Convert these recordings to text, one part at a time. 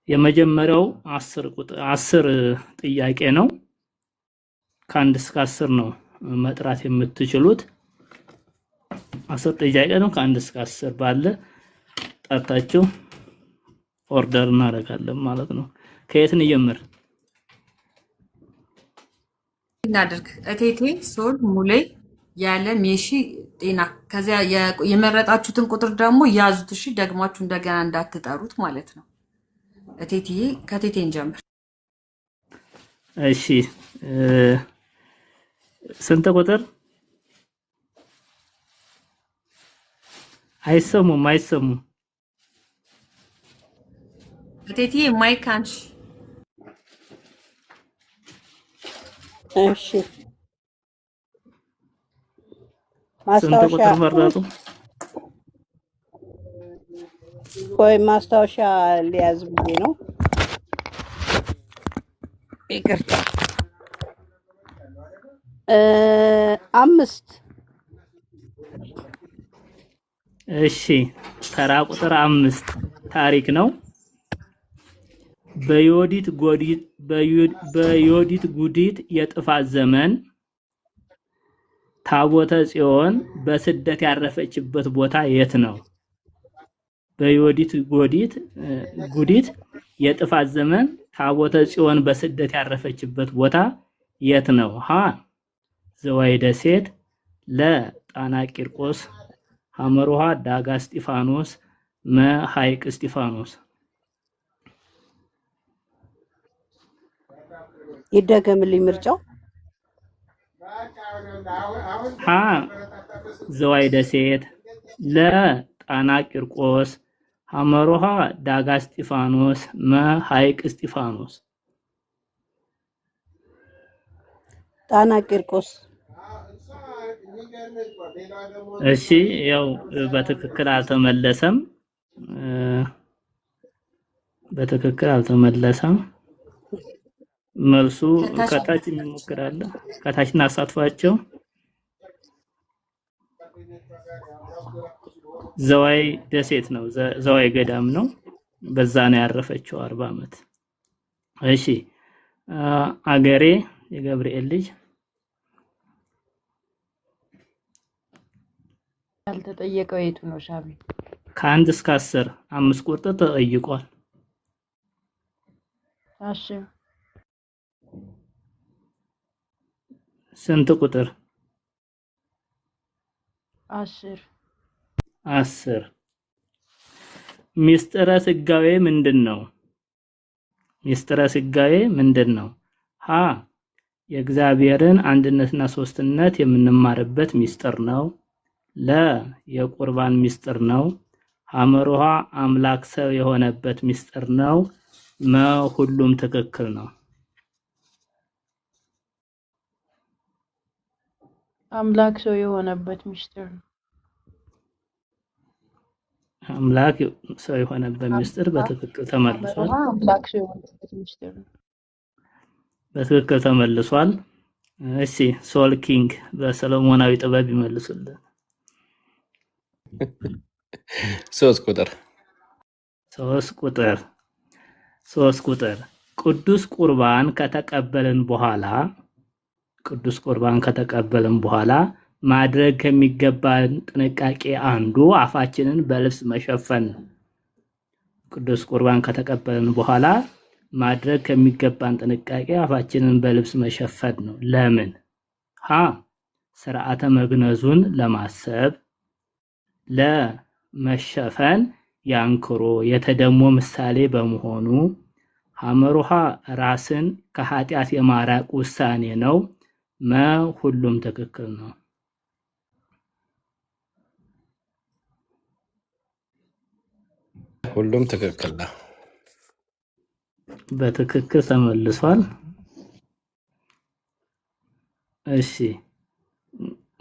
የመጀመሪያው 10 ጥያቄ ነው። ከአንድ እስከ 10 ነው መጥራት የምትችሉት። 10 ጥያቄ ነው። ከአንድ እስከ 10 ባለ ጠርታችሁ ኦርደር እናደርጋለን ማለት ነው። ከየት እንጀምር? እናድርግ። እቴቴ፣ ሶል፣ ሙሌ፣ ያለ ሜሺ፣ ጤና። ከዚያ የመረጣችሁትን ቁጥር ደግሞ ያዙት። እሺ፣ ደግማችሁ እንደገና እንዳትጠሩት ማለት ነው። እቴቴ፣ ከቴቴ እንጀምር። እሺ፣ ስንት ቁጥር? አይሰሙም። እቴቴ ማይክ አንሺ። እሺ፣ ስንት ቁጥር መረጡ? ቆይ ማስታወሻ ሊያዝ ብዬ ነው። ይቅርታ። 5። እሺ፣ ተራ ቁጥር 5 ታሪክ ነው። በዮዲት ጉዲት የጥፋት ዘመን ታቦተ ጽዮን በስደት ያረፈችበት ቦታ የት ነው? በዮዲት ጉዲት የጥፋት ዘመን ታቦተ ጽዮን በስደት ያረፈችበት ቦታ የት ነው? ሀ ዘዋይ ደሴት፣ ለ ጣና ቂርቆስ፣ ሐመሩሃ ዳጋ እስጢፋኖስ፣ መ ሐይቅ እስጢፋኖስ። ይደገምልኝ ምርጫው። ሀ ዘዋይ ደሴት፣ ለ ጣና ቂርቆስ፣ ሐመሩሃ ዳጋ እስጢፋኖስ፣ መ ሐይቅ እስጢፋኖስ። ጣና ቂርቆስ። እሺ፣ ያው በትክክል አልተመለሰም። መልሱ ከታች እንሞክራለን። ከታች እናሳትፋቸው። ዘዋይ ደሴት ነው። ዘዋይ ገዳም ነው። በዛ ነው ያረፈችው 40 ዓመት። እሺ፣ አገሬ የገብርኤል ልጅ ያልተጠየቀው የቱ ነው? ሻቢ ከ1 እስከ 10 5 ቁጥር ተጠይቋል። እሺ፣ ስንት ቁጥር? 10 ሚስጥረ ስጋዌ ምንድነው? ሚስጥረ ስጋዌ ምንድነው? ሀ የእግዚአብሔርን አንድነትና ሶስትነት የምንማርበት ሚስጥር ነው። ለ የቁርባን ሚስጥር ነው። ሐመሩሃ አምላክ ሰው የሆነበት ሚስጥር ነው። መ ሁሉም ትክክል ነው። አምላክ ሰው የሆነበት ሚስጥር ነው። አምላክ ሰው የሆነበት ሚስጥር በትክክል ተመልሷል። አምላክ ሰው የሆነበት ሚስጥር ነው። በትክክል ተመልሷል። እሺ፣ ሶል ኪንግ በሰሎሞናዊ ጥበብ ይመልሱልን። 3 ቁጥር 3 ቁጥር ቅዱስ ቁርባን ከተቀበልን በኋላ ማድረግ ከሚገባን ጥንቃቄ አንዱ አፋችንን በልብስ መሸፈን ነው። ቅዱስ ቁርባን ከተቀበልን በኋላ ማድረግ ከሚገባን ጥንቃቄ አፋችንን በልብስ መሸፈን ነው። ለምን? ሀ ስርዓተ መግነዙን ለማሰብ፣ ለመሸፈን ያንክሮ የተደሞ ምሳሌ በመሆኑ፣ ሐመሩሃ ራስን ከኃጢአት የማራቅ ውሳኔ ነው። መ ሁሉም ትክክል ነው። ሁሉም ትክክል ነው። በትክክል ተመልሷል። እሺ፣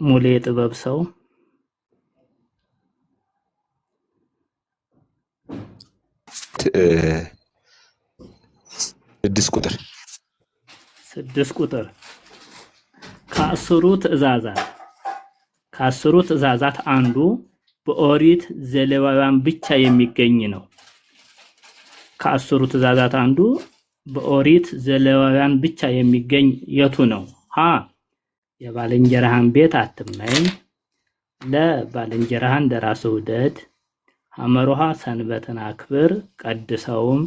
ሙሌ ጥበብ ሰው 6 ቁጥር 6 ቁጥር ከአስሩ ትእዛዛት አንዱ በኦሪት ዘሌዋውያን ብቻ የሚገኝ ነው። ከአስሩ ትእዛዛት አንዱ በኦሪት ዘሌዋውያን ብቻ የሚገኝ የቱ ነው? ሀ የባልንጀራህን ቤት አትመኝ፣ ለ ባልንጀራህን እንደራስህ ውደድ፣ ሐመሮሃ ሰንበትን አክብር ቀድሰውም፣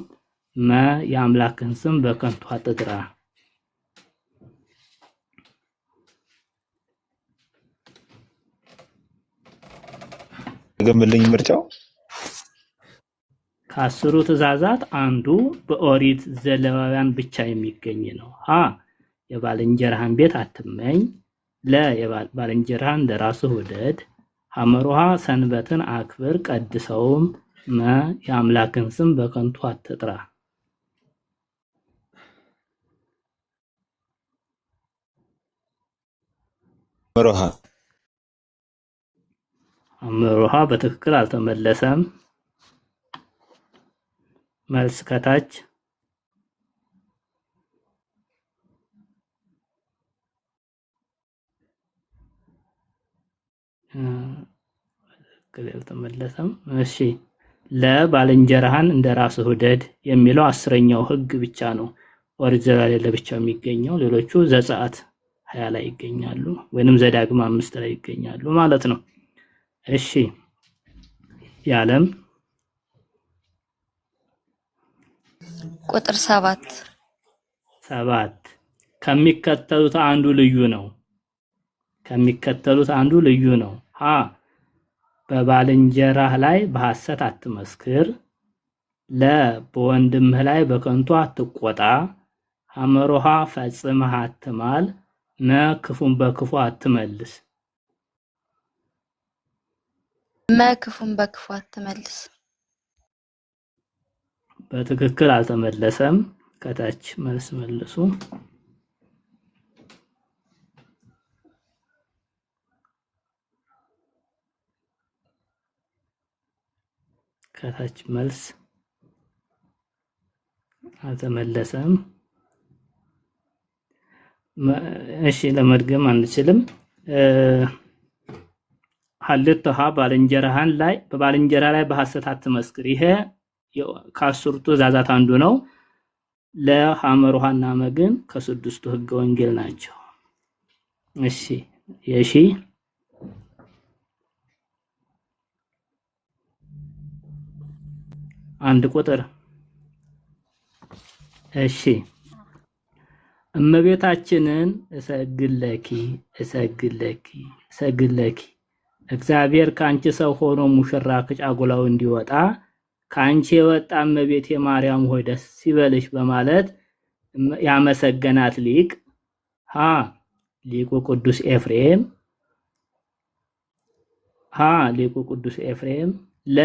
መ የአምላክህን ስም በከንቱ አትጥራ። ገምልኝ ምርጫው ከአስሩ ትእዛዛት አንዱ በኦሪት ዘሌዋውያን ብቻ የሚገኝ ነው። ሀ የባልንጀራህን ቤት አትመኝ፣ ለ ባልንጀራህን እንደራስህ ውደድ፣ ሐመሮሃ ሰንበትን አክብር ቀድሰውም፣ መ የአምላክን ስም በከንቱ አትጥራ። ሐመሮሃ በትክክል አልተመለሰም። መልስ ከታች አልተመለሰም። እሺ ለባልንጀራህን እንደራስህ ውደድ የሚለው 10ኛው ህግ ብቻ ነው ኦሪት ዘሌዋውያን ለብቻው የሚገኘው። ሌሎቹ ዘጸአት 20 ላይ ይገኛሉ ወይንም ዘዳግም 5 ላይ ይገኛሉ ማለት ነው። እሺ ያለም ቁጥር 7 ከሚከተሉት አንዱ ልዩ ነው። ከሚከተሉት አንዱ ልዩ ነው። ሀ በባልንጀራህ ላይ በሐሰት አትመስክር፣ ለ በወንድምህ ላይ በከንቱ አትቆጣ፣ ሐመሮሃ ፈጽመህ አትማል፣ መ ክፉን በክፉ አትመልስ። ክፉን በክፉ አትመልስ። በትክክል አልተመለሰም። ከታች መልስ መልሱ። ከታች መልስ አልተመለሰም። እሺ ለመድገም አንችልም። ሐልተሃ ባልንጀራህን ላይ በባልንጀራ ላይ በሐሰት አትመስክር። ይሄ ከአስሩ ትእዛዛት አንዱ ነው። ለሐመሮሃና መግን ከስድስቱ ህገ ወንጌል ናቸው። እሺ የሺ አንድ ቁጥር እሺ እመቤታችንን እሰግድለኪ እግዚአብሔር ካንቺ ሰው ሆኖ ሙሽራ ከጫጉላው እንዲወጣ ካንቺ የወጣ እመቤቴ ማርያም ሆይ ደስ ይበልሽ በማለት ያመሰገናት ሊቅ ሀ ሊቁ ቅዱስ ኤፍሬም ለ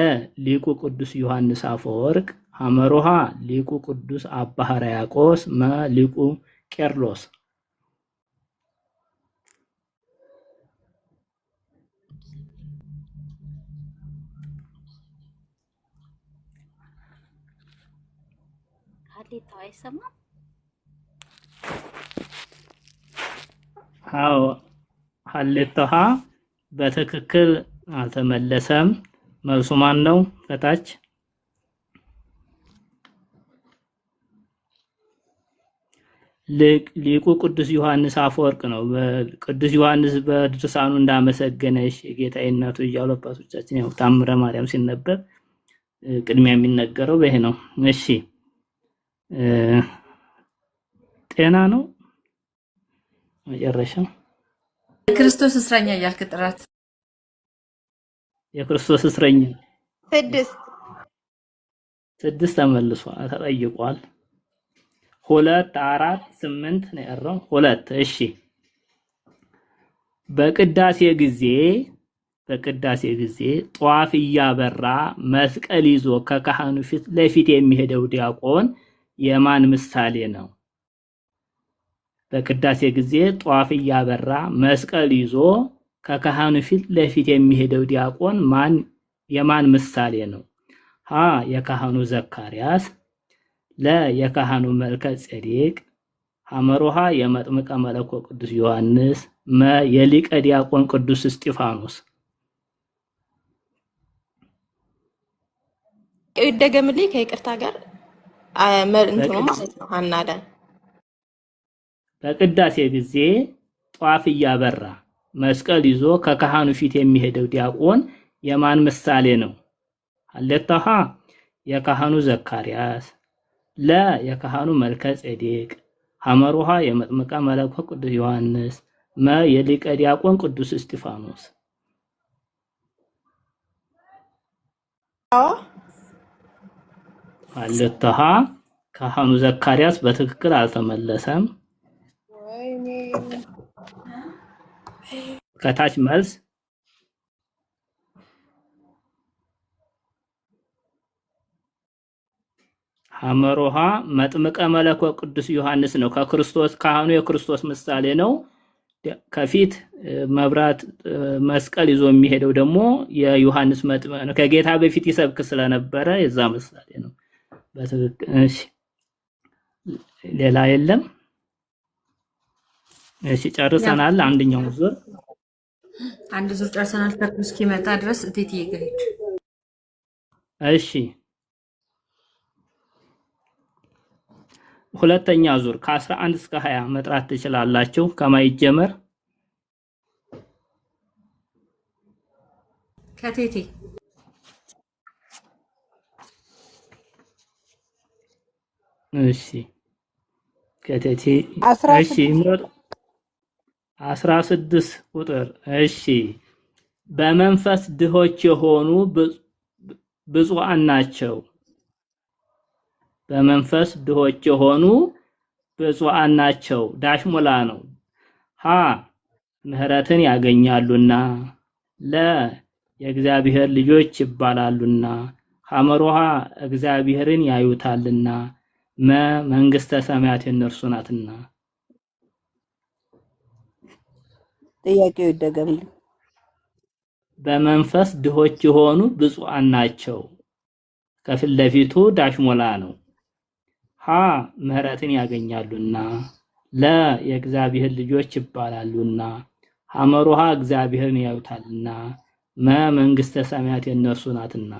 ሊቁ ቅዱስ ዮሐንስ አፈወርቅ ሐመሮሃ ሊቁ ቅዱስ አባ ሕርያቆስ መ ሊቁ ቄርሎስ። ሀሌታው አይሰማም? አዎ ሀሌታው በትክክል አልተመለሰም። መልሱ ማን ነው? ከታች ሊቁ ቅዱስ ዮሐንስ አፈወርቅ ነው። ቅዱስ ዮሐንስ በድርሳኑ እንዳመሰገነሽ የጌታዬ እናቱ እያሉ አባቶቻችን ያው ታምረ ማርያም ሲነበብ ቅድሚያ የሚነገረው በይሄ ነው። እሺ ጤና ነው መጨረሻ የክርስቶስ እስረኛ እያልክ ጥራት። የክርስቶስ እስረኛ 6 ተመልሷል ተጠይቋል። 2 4 8 ነው ያለው 2 እሺ በቅዳሴ ጊዜ ጧፍ እያበራ መስቀል ይዞ ከካህኑ ፊት ለፊት የሚሄደው ዲያቆን የማን ምሳሌ ነው? በቅዳሴ ጊዜ ጧፍ እያበራ መስቀል ይዞ ከካህኑ ፊት ለፊት የሚሄደው ዲያቆን የማን ምሳሌ ነው? ሀ የካህኑ ዘካርያስ፣ ለ የካህኑ መልከ ጼዴቅ፣ ሐመሮሃ የመጥምቀ መለኮት ቅዱስ ዮሐንስ፣ መ የሊቀ ዲያቆን ቅዱስ እስጢፋኖስ። ይደገምልኝ ከይቅርታ ጋር እንትኑ በቅድ- ማለት ነው ሀናዳ በቅዳሴ ጊዜ ጧፍ እያበራ መስቀል ይዞ ከካህኑ ፊት የሚሄደው ዲያቆን የማን ምሳሌ ነው? ሀሌታሃ የካህኑ ዘካርያስ፣ ለ የካህኑ መልከ ጼዴቅ፣ ሐመሩሃ የመጥምቀ መለኮት ቅዱስ ዮሐንስ፣ መ የሊቀ ዲያቆን ቅዱስ እስጢፋኖስ። አዎ ሀሌታሃ ካህኑ ዘካርያስ በትክክል አልተመለሰም። ወይኔ ከታች መልስ ሐመሮሃ መጥምቀ መለኮት ቅዱስ ዮሐንስ ነው። ከክርስቶስ ካህኑ የክርስቶስ ምሳሌ ነው። ከፊት መብራት መስቀል ይዞ የሚሄደው ደግሞ የዮሐንስ መጥምቅ ነው። ከጌታ በፊት ይሰብክ ስለነበረ የዛ ምሳሌ ነው። በትክክል እሺ። ሌላ የለም። እሺ ጨርሰናል። አንደኛው ዙር አንድ ዙር ጨርሰናል። ተኩል እስኪመጣ ድረስ እቴትዬ ጋር ሂድ። እሺ ሁለተኛ ዙር ከ11 እስከ 20 መጥራት ትችላላችሁ። ከማይጀመር ከቴቴ እሺ ከቴቴ አስራ እሺ ስድስት ምረጡ። 16 ቁጥር እሺ በመንፈስ ድሆች የሆኑ ብፁዓን ናቸው። በመንፈስ ድሆች የሆኑ ብፁዓን ናቸው። ዳሽ ሙላ ነው። ሀ ምህረትን ያገኛሉና፣ ለ የእግዚአብሔር ልጆች ይባላሉና፣ ሐመሮሃ እግዚአብሔርን ያዩታልና፣ መ መንግስተ ሰማያት የነርሱ ናትና። ጥያቄው ይደገምልኝ። በመንፈስ ድሆች የሆኑ ብፁዓን ናቸው። ከፊት ለፊቱ ዳሽ ሞላ ነው። ሀ ምህረትን ያገኛሉና፣ ለ የእግዚአብሔር ልጆች ይባላሉና፣ ሐመሮሃ እግዚአብሔርን ያዩታልና፣ መ መንግስተ ሰማያት የነርሱ ናትና።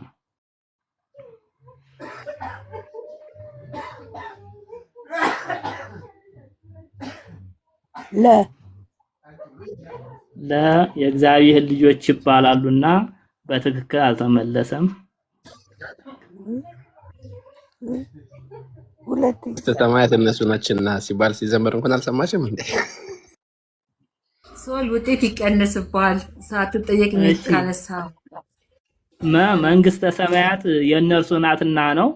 ለ የእግዚአብሔር ልጆች ይባላሉና በትክክል አልተመለሰም። ሁለት ሰማያት እነሱ ናችንና ሲባል ሲዘመር እንኳን አልሰማሽም እንዴ? ሶል ውጤት ይቀንስብሃል ሳትጠየቅ ሚል ካነሳ። መንግስተ ሰማያት የእነርሱ ናትና ነው።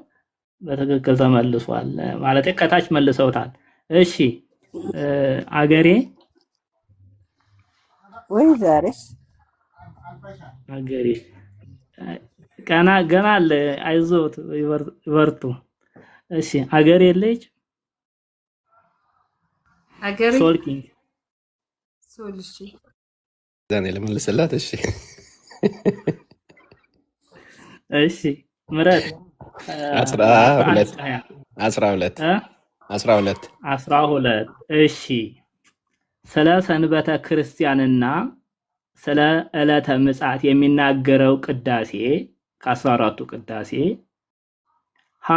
በትክክል ተመልሷል። ማለት ከታች መልሰውታል። እሺ አገሬ ወይ ዛሬስ አገሬ ገና አለ። አይዞት ይበርቱ። እሺ አገሬ ልጅ አገሬ ሶልኪንግ ሶል እሺ ዛኔ ለመልስላት። እሺ እሺ ምረት 12 እሺ ስለ ሰንበተ ክርስቲያንና ስለ ዕለተ ምጽአት የሚናገረው ቅዳሴ ከ14ቱ ቅዳሴ ሀ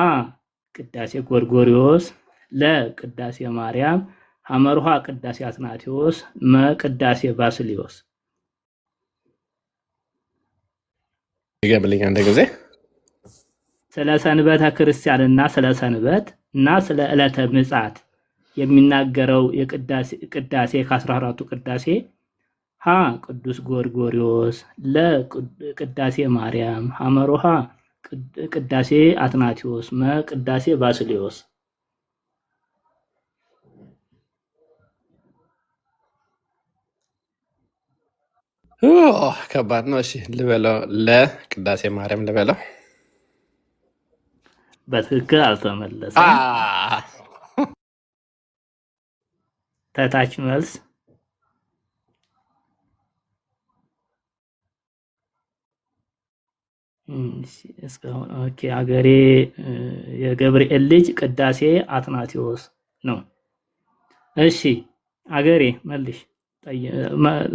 ቅዳሴ ጎርጎሪዮስ፣ ለ ቅዳሴ ማርያም፣ ሐመርሃ ቅዳሴ አትናቴዎስ፣ መ ቅዳሴ ባስልዮስ። ይገምልኝ አንድ ጊዜ ስለ ሰንበተ ክርስቲያንና ስለ ሰንበት እና ስለ ዕለተ ምጽአት የሚናገረው ቅዳሴ ከ14ቱ ቅዳሴ ሀ ቅዱስ ጎርጎሪዮስ፣ ለ ቅዳሴ ማርያም፣ ሐመርሃ ቅዳሴ አትናቴዎስ፣ መ ቅዳሴ ባስልዮስ። ከባድ ነው። እሺ ልበለው፣ ለቅዳሴ ማርያም ልበለው። በትክክል አልተመለሰም። ተታች መልስ እስካሁን ኦኬ። አገሬ የገብርኤል ልጅ ቅዳሴ አትናቴዎስ ነው። እሺ አገሬ መልሽ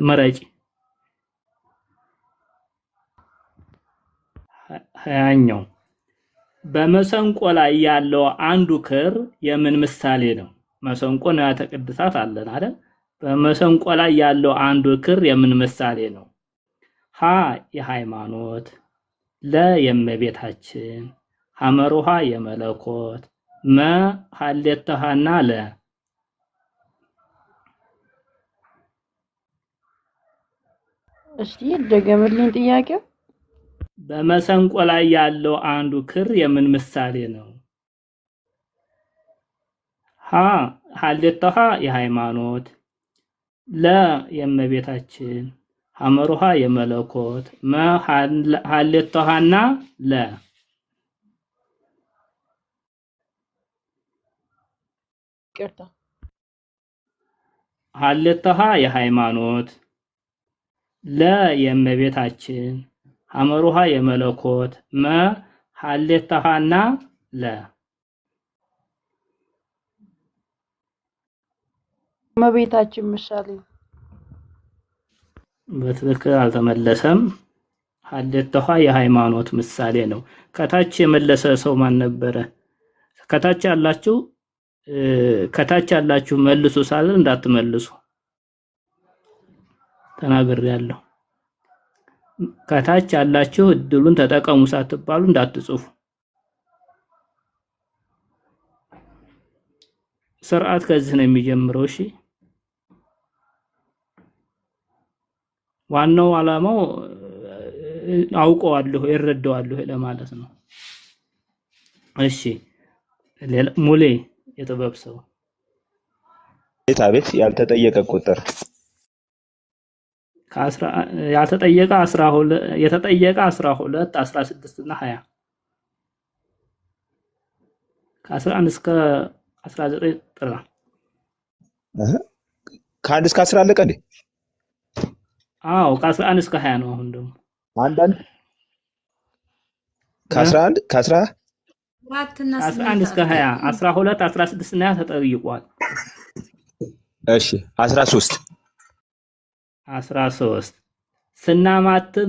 መረጪ። ሀያኛው በመሰንቆ ላይ ያለው አንዱ ክር የምን ምሳሌ ነው? መሰንቆ ንዋያተ ቅድሳት አለን አይደል? በመሰንቆ ላይ ያለው አንዱ ክር የምን ምሳሌ ነው? ሀ የሃይማኖት፣ ለ የእመቤታችን፣ ሐመሩሃ የመለኮት፣ መ ሀሌተ ሐና ለ እስቲ ደገምልኝ ጥያቄው። በመሰንቆ ላይ ያለው አንዱ ክር የምን ምሳሌ ነው? ሀ ሀሌተ ሐ የሃይማኖት፣ ለ የእመቤታችን፣ ሐመሩሃ የመለኮት፣ መ ሀሌተ ሐና ለ ይቅርታ። ሀሌተ ሐ የሃይማኖት፣ ለ የእመቤታችን፣ ሐመሩሃ የመለኮት፣ መ ሀሌተ ሐና ለ እመቤታችን ምሳሌ በትክክል አልተመለሰም። ሀሌተ ሐ የሃይማኖት ምሳሌ ነው። ከታች የመለሰ ሰው ማን ነበረ? ከታች ያላችሁ መልሱ ሳለ እንዳትመልሱ ተናግሬያለሁ። ከታች ያላችሁ እድሉን ተጠቀሙ ሳትባሉ እንዳትጽፉ። ስርዓት ከዚህ ነው የሚጀምረው። እሺ፣ ዋናው ዓላማው አውቀዋለሁ ይረዳዋለሁ ለማለት ነው። እሺ፣ ሙሌ የጥበብ ሰው አቤት ያልተጠየቀ ቁጥር ያልተጠየቀ 12 የተጠየቀ 12 16 እና 20 ከ11 እስከ 19 ጥራ። ከ1 እስከ 10 አለቀ እንዴ? አዎ ከ11 እስከ 20 ነው። አሁን ደግሞ አንዳንድ ከ11 ከ11 እስከ 20 12 16 እና 20 ተጠይቋል። እሺ 13 ስናማትብ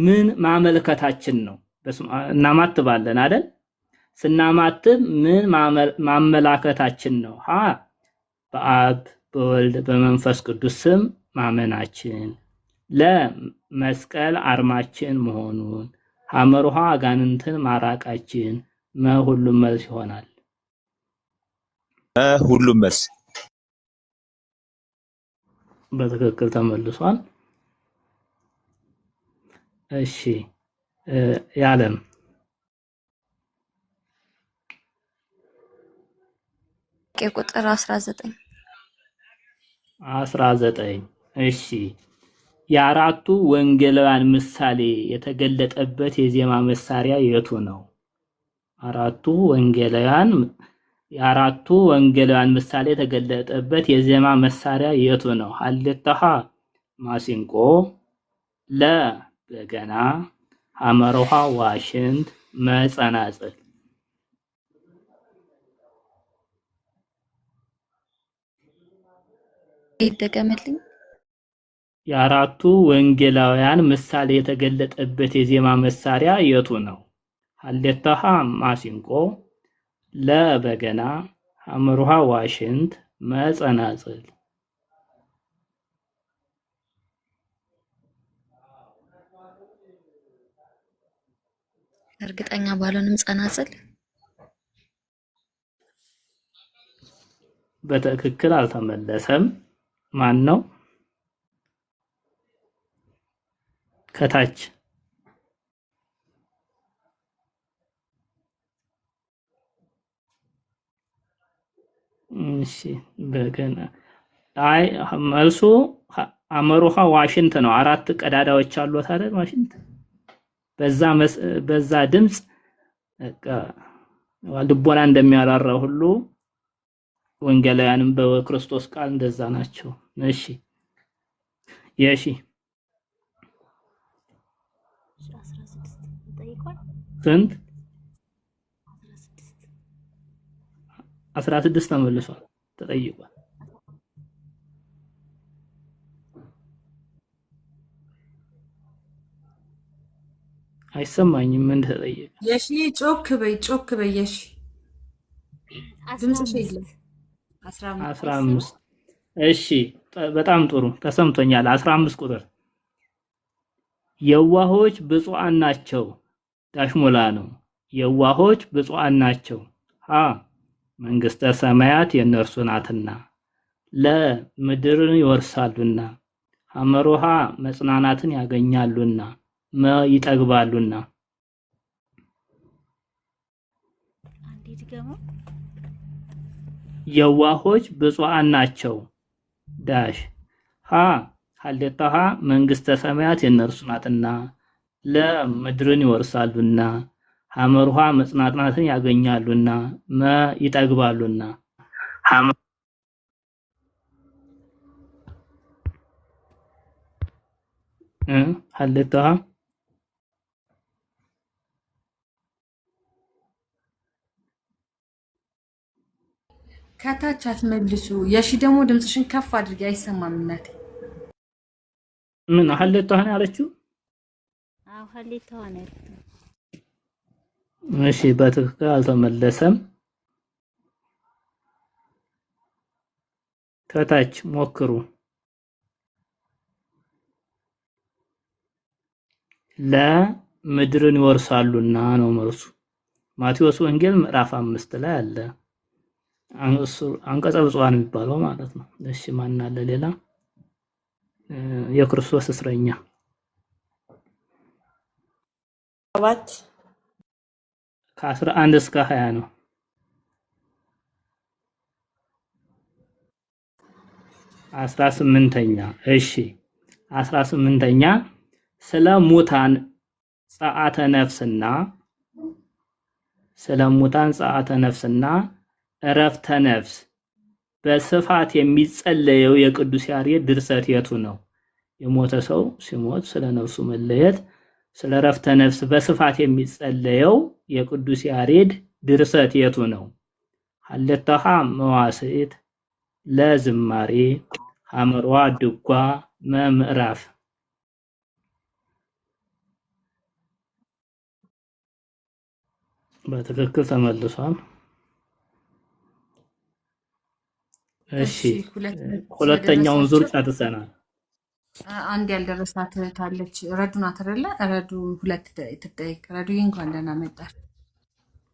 ምን ማመልከታችን ነው? እናማትባለን አይደል? ስናማትብ ምን ማመላከታችን ነው? ሀ በአብ በወልድ በመንፈስ ቅዱስ ስም ማመናችን፣ ለ መስቀል አርማችን መሆኑን፣ ሐመሩሃ አጋንንትን ማራቃችን፣ መ ሁሉም መልስ ይሆናል። ሁሉም መልስ በትክክል ተመልሷል። እሺ ያለም ቁጥር 19 እሺ የአራቱ ወንጌላውያን ምሳሌ የተገለጠበት የዜማ መሳሪያ የቱ ነው? የአራቱ ወንጌላውያን ምሳሌ የተገለጠበት የዜማ መሳሪያ የቱ ነው? ሀሌተ ሐ ማሲንቆ፣ ለ በገና፣ ሐመሩሃ ዋሽንት፣ መ ጸናጽል። ይደገምልኝ። የአራቱ ወንጌላውያን ምሳሌ የተገለጠበት የዜማ መሳሪያ የቱ ነው? ሀሌተ ሐ ማሲንቆ፣ ለ በገና፣ ሐመሩሃ ዋሽንት፣ መ ጸናጽል። እርግጠኛ ባልሆንም ጸናጽል። በትክክል አልተመለሰም። ማን ነው? ከታች እሺ በገና አይ መልሱ ሐመሩሃ ዋሽንት ነው። 4 ቀዳዳዎች አሉት አይደል? ዋሽንት በዛ ድምጽ በቃ ልቦና እንደሚያራራ ሁሉ ወንጌላውያንም በክርስቶስ ቃል እንደዛ ናቸው። እሺ የሺ 16 ተመልሷል፣ ተጠይቋል። አይሰማኝም ምን ተጠየቀ? የሺ ጮክ በይ የሺ ድምፅሽ የለም። 15 እሺ በጣም ጥሩ ተሰምቶኛል። 15 ቁጥር የዋሆች ብፁዓን ናቸው ዳሽሞላ ነው። የዋሆች ብፁዓን ናቸው ሀ መንግስተ ሰማያት የእነርሱ ናትና፣ ለምድርን ይወርሳሉና፣ ሐመሮሃ መጽናናትን ያገኛሉና፣ መ ይጠግባሉና። የዋሆች ብፁዓን ናቸው ዳሽ ሀ ሀሌታሃ መንግስተ ሰማያት የእነርሱ ናትና፣ ለምድርን ይወርሳሉና፣ ሐመሩሃ መጽናናትን ያገኛሉና፣ መ ይጠግባሉና። ሀሌታሃ ከታች አትመልሱ። የሺ ደግሞ ድምፅሽን ከፍ አድርጊ፣ አይሰማም እናቴ። ምን ሀሌታሃ ነው ያለችው? አዎ ሀሌታዋ ነው ያለችው። እሺ በትክክል አልተመለሰም። ከታች ሞክሩ። ለምድርን ይወርሳሉና ነው መልሱ። ማቴዎስ ወንጌል ምዕራፍ 5 ላይ አለ። አንቀጸ ብፁዓን የሚባለው ማለት ነው። እሺ ማን አለ ሌላ? የክርስቶስ እስረኛ 7 ከ11 እስከ 20 ነው። 18ኛ እሺ 18ኛ ስለ ሙታን ጸአተ ነፍስና እረፍተ ነፍስ በስፋት የሚጸለየው የቅዱስ ያሬድ ድርሰት የቱ ነው? የሞተ ሰው ሲሞት ስለ ነፍሱ መለየት፣ ስለ እረፍተ ነፍስ በስፋት የሚጸለየው የቅዱስ ያሬድ ድርሰት የቱ ነው? ሀሌታሃ መዋሥዕት፣ ለዝማሬ፣ ሐመርዋ ድጓ፣ መምዕራፍ። በትክክል ተመልሷል። እሺ ሁለተኛውን ዙር ጨርሰናል። አንድ ያልደረሳት እህት አለች። ረዱ ናት አይደለ? ረዱ ሁለት ትጠይቅ። ረዱዬ እንኳን ደህና መጣሽ።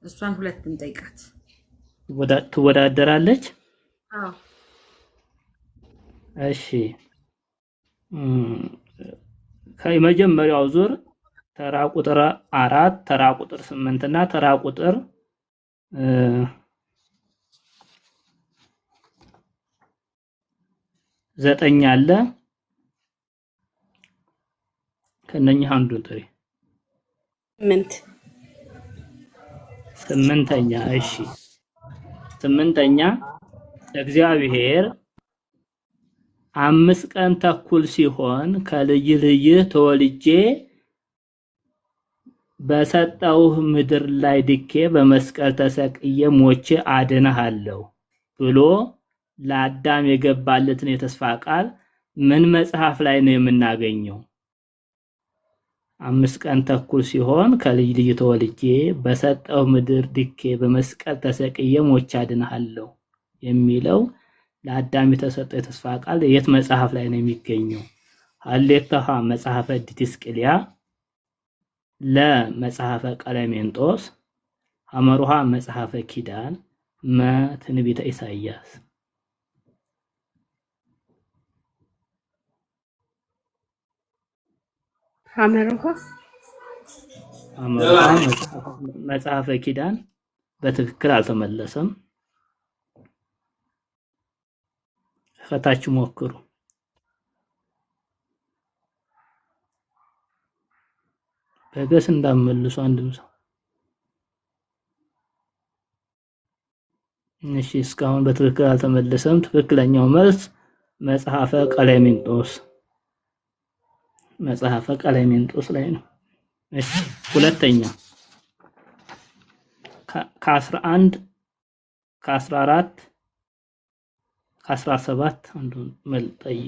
እሷን ሁለት እንጠይቃት። ትወዳደራለች? አዎ። እሺ ከመጀመሪያው ዙር ተራ ቁጥር 4 ተራ ቁጥር 8 እና ተራ ቁጥር 9 አለ። ከነኚህ አንዱን ጥሪ። 8ኛ እሺ 8ኛ እግዚአብሔር 5 ቀን ተኩል ሲሆን ከልጅ ልጅህ ተወልጄ በሰጠውህ ምድር ላይ ድኬ በመስቀል ተሰቅዬ ሞቼ አድንሃለሁ ብሎ ለአዳም የገባለትን የተስፋ ቃል ምን መጽሐፍ ላይ ነው የምናገኘው? 5 ቀን ተኩል ሲሆን ከልጅ ልጅ ተወልጄ በሰጠው ምድር ድኬ በመስቀል ተሰቅዬ ሞቼ አድንሃለሁ የሚለው ለአዳም የተሰጠው የተስፋ ቃል የት መጽሐፍ ላይ ነው የሚገኘው? ሀሌታሃ መጽሐፈ ዲድስቅልያ፣ ለመጽሐፈ ቀለሜንጦስ፣ ሐመሩሃ መጽሐፈ ኪዳን፣ መ ትንቢተ ኢሳይያስ። ሐመሩሃ መጽሐፈ ኪዳን በትክክል አልተመለሰም። ከታች ሞክሩ። በገስ እንዳመልሱ አንድም ሰው። እሺ እስካሁን በትክክል አልተመለሰም። ትክክለኛው መልስ መጽሐፈ ቀለሜንጦስ ላይ ነው። እሺ ሁለተኛ ከ11 ከ14 ከ17 አንዱን መልጠይ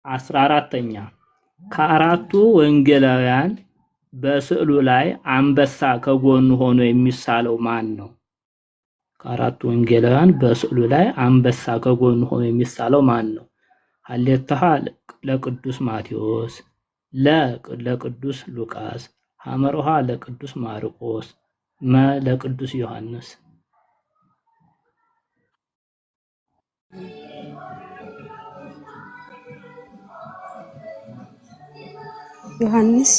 14ኛ ከአራቱ ወንጌላውያን በስዕሉ ላይ አንበሳ ከጎኑ ሆኖ የሚሳለው ማን ነው? ከአራቱ ወንጌላውያን በስዕሉ ላይ አንበሳ ከጎኑ ሆኖ የሚሳለው ማን ነው? ሀሌታሃ ለቅዱስ ማቴዎስ፣ ለቅዱስ ሉቃስ፣ ሐመሮሃ ለቅዱስ ማርቆስ፣ ለቅዱስ ዮሐንስ። ዮሐንስ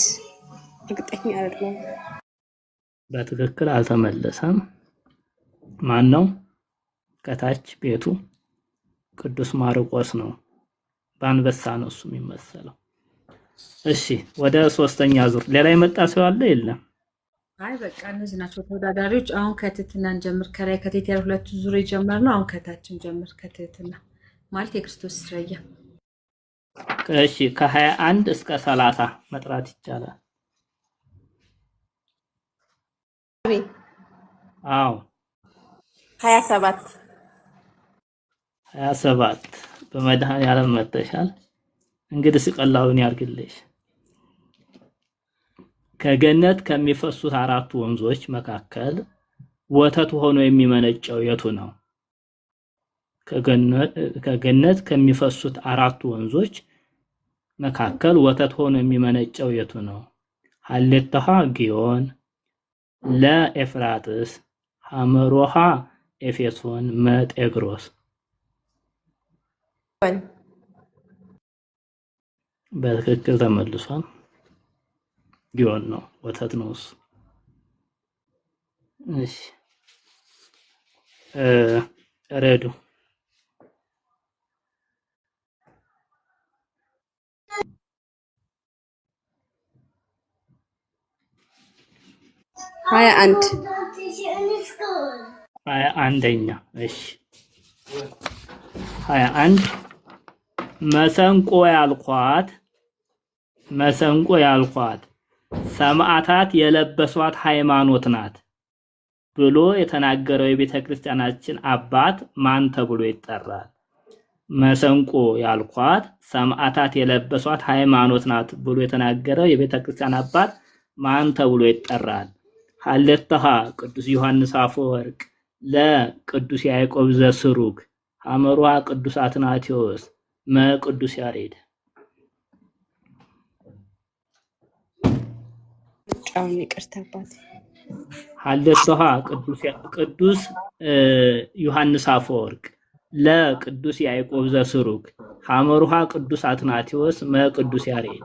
እርግጠኛ አይደለም። በትክክል አልተመለሰም። ማን ነው? ከታች ቤቱ ቅዱስ ማርቆስ ነው። በአንበሳ ነው እሱ የሚመሰለው። እሺ ወደ ሶስተኛ ዙር ሌላ የመጣ ሰው አለ? የለም። አይ በቃ እነዚህ ናቸው ተወዳዳሪዎች። አሁን ከትህትና እንጀምር። ከላይ ከቴት ያለ ሁለቱ ዙር የጀመርነው አሁን ከታችን ጀምር። ከትህትና ማለት የክርስቶስ እስረኛ። እሺ ከ21 እስከ 30 መጥራት ይቻላል። አዎ 27 27 በመድኃኔዓለም መተሻል። እንግዲህ ሲቀላውን ያርግልሽ። ከገነት ከሚፈሱት አራቱ ወንዞች መካከል ወተት ሆኖ የሚመነጨው የቱ ነው? ከገነት ከሚፈሱት አራቱ ወንዞች መካከል ወተት ሆኖ የሚመነጨው የቱ ነው? ሀሌታሃ ጊዮን፣ ለኤፍራጥስ፣ ሐመሮሃ ኤፌሶን፣ መጤግሮስ። በትክክል ተመልሷል። ጊዮን ነው፣ ወተት ነው እሱ። እሺ ረዱ 21ኛ። እሺ 21 መሰንቆ ያልኳት ሰማዕታት የለበሷት ሃይማኖት ናት ብሎ የተናገረው የቤተ ክርስቲያናችን አባት ማን ተብሎ ይጠራል? መሰንቆ ያልኳት ሰማዕታት የለበሷት ሃይማኖት ናት ብሎ የተናገረው የቤተ ክርስቲያን አባት ማን ተብሎ ይጠራል? ሀሌታሃ ቅዱስ ዮሐንስ አፈወርቅ፣ ለቅዱስ ያዕቆብ ዘስሩግ፣ ሐመሯ ቅዱስ አትናቴዎስ፣ ቅዱስ ያሬድ። ጫውን ይቅርታ አባት። ሀሌታሃ ቅዱስ ዮሐንስ አፈወርቅ፣ ለቅዱስ ያዕቆብ ዘስሩግ፣ ሐመሩሃ ቅዱስ አትናቴዎስ፣ ቅዱስ ያሬድ።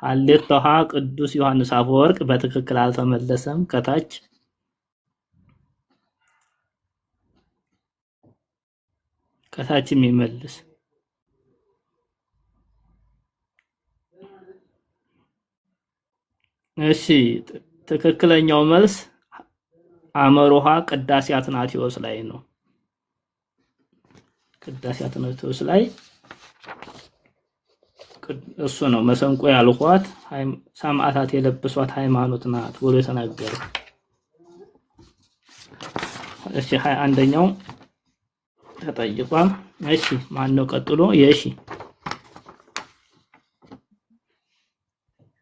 ሀሌታሃ ቅዱስ ዮሐንስ አፈወርቅ በትክክል አልተመለሰም። ከታች የሚመልስ እሺ። ትክክለኛው መልስ ሐመሮሃ ቅዳሴ አትናቴዎስ ላይ ነው። ቅዳሴ አትናቴዎስ ላይ እሱ ነው መሰንቆ ያልኳት ሰማዕታት የለበሷት ሃይማኖት ናት ብሎ የተናገረው። እሺ 21ኛው ተጠይቋል። እሺ ማን ነው ቀጥሎ? የሺ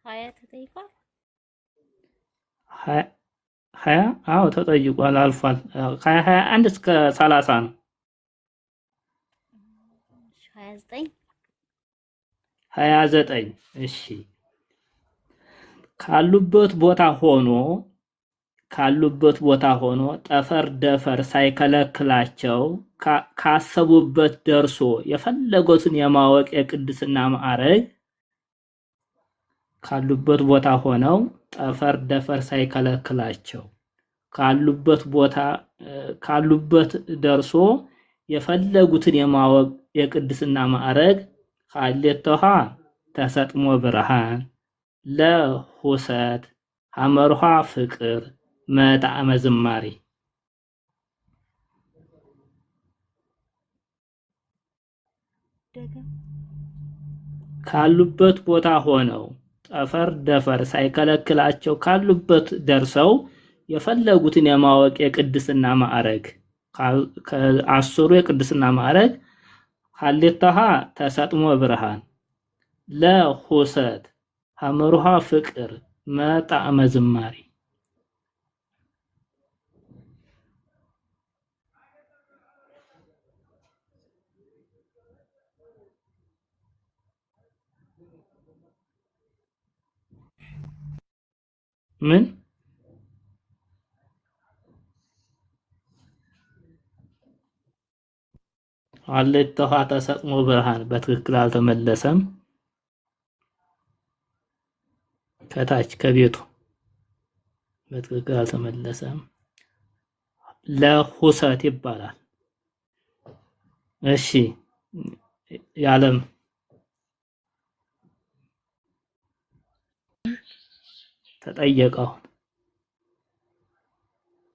20 ተጠይቋል። 20 አዎ ተጠይቋል፣ አልፏል። ከ21 እስከ 30 ነው። 29 እሺ። ካሉበት ቦታ ሆኖ ጠፈር ደፈር ሳይከለክላቸው ካሰቡበት ደርሶ የፈለጉትን የማወቅ የቅድስና ማዕረግ ካሉበት ቦታ ሆነው ጠፈር ደፈር ሳይከለክላቸው ካሉበት ደርሶ የፈለጉትን የማወቅ የቅድስና ማዕረግ ሀሌታሃ ተሰጥሞ ብርሃን፣ ለሁሰት፣ ሐመርሃ ፍቅር፣ መጣዕመ ዝማሬ። ካሉበት ቦታ ሆነው ጠፈር ደፈር ሳይከለክላቸው ካሉበት ደርሰው የፈለጉትን የማወቅ የቅድስና ማዕረግ ከአስሩ የቅድስና ማዕረግ ሀሌታሃ ተሰጥሞ ብርሃን ለሁሰት ሐመሩሃ ፍቅር መጣዕመ ዝማሬ ምን ሀሌታሃ ተሰጥሞ ብርሃን በትክክል አልተመለሰም። ከታች ከቤቱ በትክክል አልተመለሰም። ለሁሰት ይባላል። እሺ ያለም ተጠየቀው።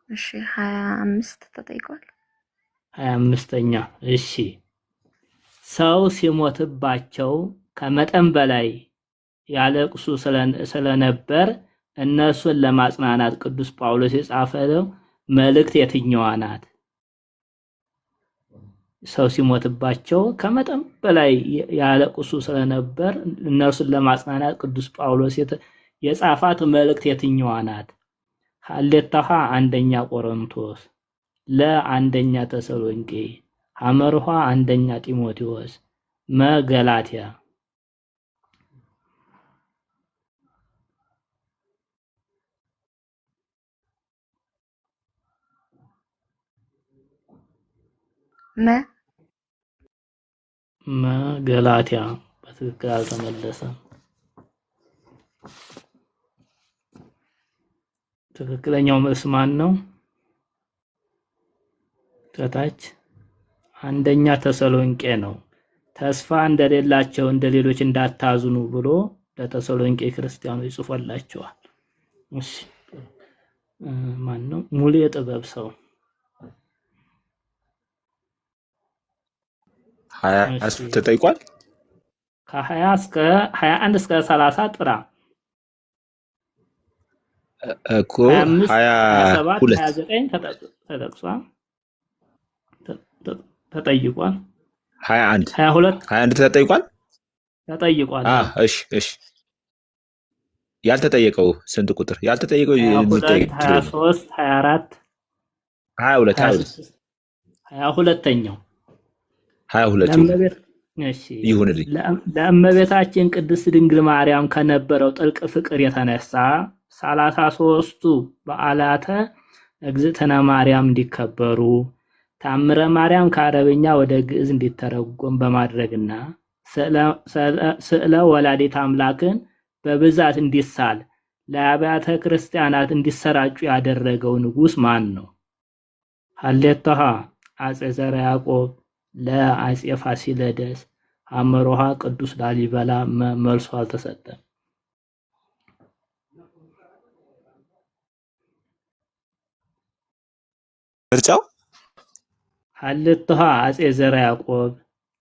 እሺ 25 ተጠይቋል። 25ኛ እሺ ሰው ሲሞትባቸው ከመጠን በላይ ያለቅሱ ስለነበር እነሱን ለማጽናናት ቅዱስ ጳውሎስ የጻፈው መልእክት የትኛዋ ናት? ሰው ሲሞትባቸው ከመጠን በላይ ያለቅሱ ስለነበር እነሱን ለማጽናናት ቅዱስ ጳውሎስ የጻፋት መልእክት የትኛዋ ናት? ሀሌታሃ አንደኛ ቆሮንቶስ፣ ለአንደኛ ተሰሎንቄ፣ ሐመርሃ አንደኛ ጢሞቴዎስ፣ መገላትያ። መገላትያ በትክክል አልተመለሰም። ትክክለኛው መልስ ማን ነው? ከታች አንደኛ ተሰሎንቄ ነው። ተስፋ እንደሌላቸው እንደሌሎች እንዳታዝኑ ብሎ ለተሰሎንቄ ክርስቲያኖች ጽፎላቸዋል። እሺ ማን ነው? ሙሉ የጥበብ ሰው 20 ተጠይቋል። ከ20 እስከ 21 እስከ 30 ጥራ እኮ 22 29 ተጠቅሷል። ተጠይቋል። 21 ተጠይቋል። ተጠይቋል። እሺ እሺ ያልተጠየቀው ስንት ቁጥር? ያልተጠየቀው 23 24 22 22ኛው 22 እሺ ይሁንልኝ። ለእመቤታችን ቅድስት ድንግል ማርያም ከነበረው ጥልቅ ፍቅር የተነሳ 33ቱ በዓላተ እግዝእትነ ማርያም እንዲከበሩ ታምረ ማርያም ከአረብኛ ወደ ግዕዝ እንዲተረጎም በማድረግና ስዕለ ወላዲተ አምላክን በብዛት እንዲሳል ለአብያተ ክርስቲያናት እንዲሰራጩ ያደረገው ንጉስ ማን ነው? ሀሌታሃ አጼ ዘርዓ ያዕቆብ፣ ለአጼ ፋሲለደስ፣ ሐመሮሃ ቅዱስ ላሊበላ። መልሶ አልተሰጠም። ምርጫው ሀሌታሃ አጼ ዘርዓ ያዕቆብ፣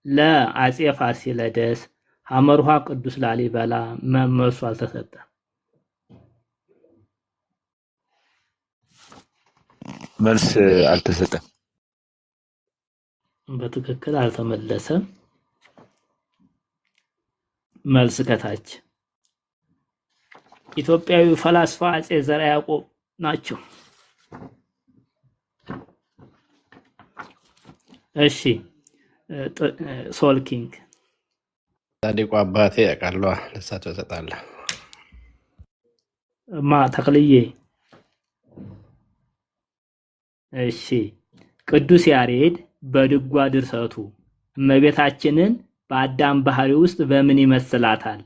ለአጼ ፋሲለደስ፣ ሐመሮሃ ቅዱስ ላሊበላ። መልሶ አልተሰጠም። መልስ አልተሰጠም። በትክክል አልተመለሰም። መልስ ከታች ኢትዮጵያዊ ፈላስፋ አጼ ዘርዓ ያዕቆብ ናቸው። እሺ ሶልኪንግ ጻድቁ አባቴ ያውቃሉ፣ ለእሳቸው እሰጣለሁ። ተክልዬ እሺ ቅዱስ ያሬድ በድጓ ድርሰቱ እመቤታችንን በአዳም ባህሪ ውስጥ በምን ይመስላታል?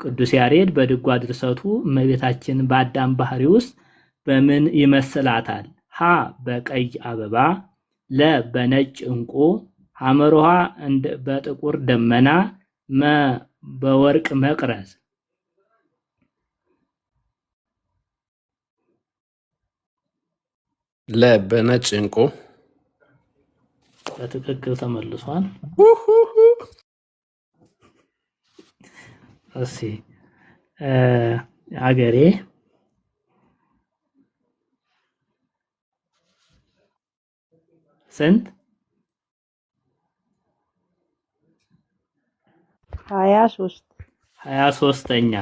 ቅዱስ ያሬድ በድጓ ድርሰቱ እመቤታችንን በአዳም ባህሪ ውስጥ በምን ይመስላታል? ሀ በቀይ አበባ፣ ለ በነጭ ዕንቁ፣ ሐመሮሃ በጥቁር ደመና፣ መ በወርቅ መቅረዝ። ለ በነጭ ዕንቁ በትክክል ተመልሷል። እሺ አገሬ ስንት? 23 23ኛ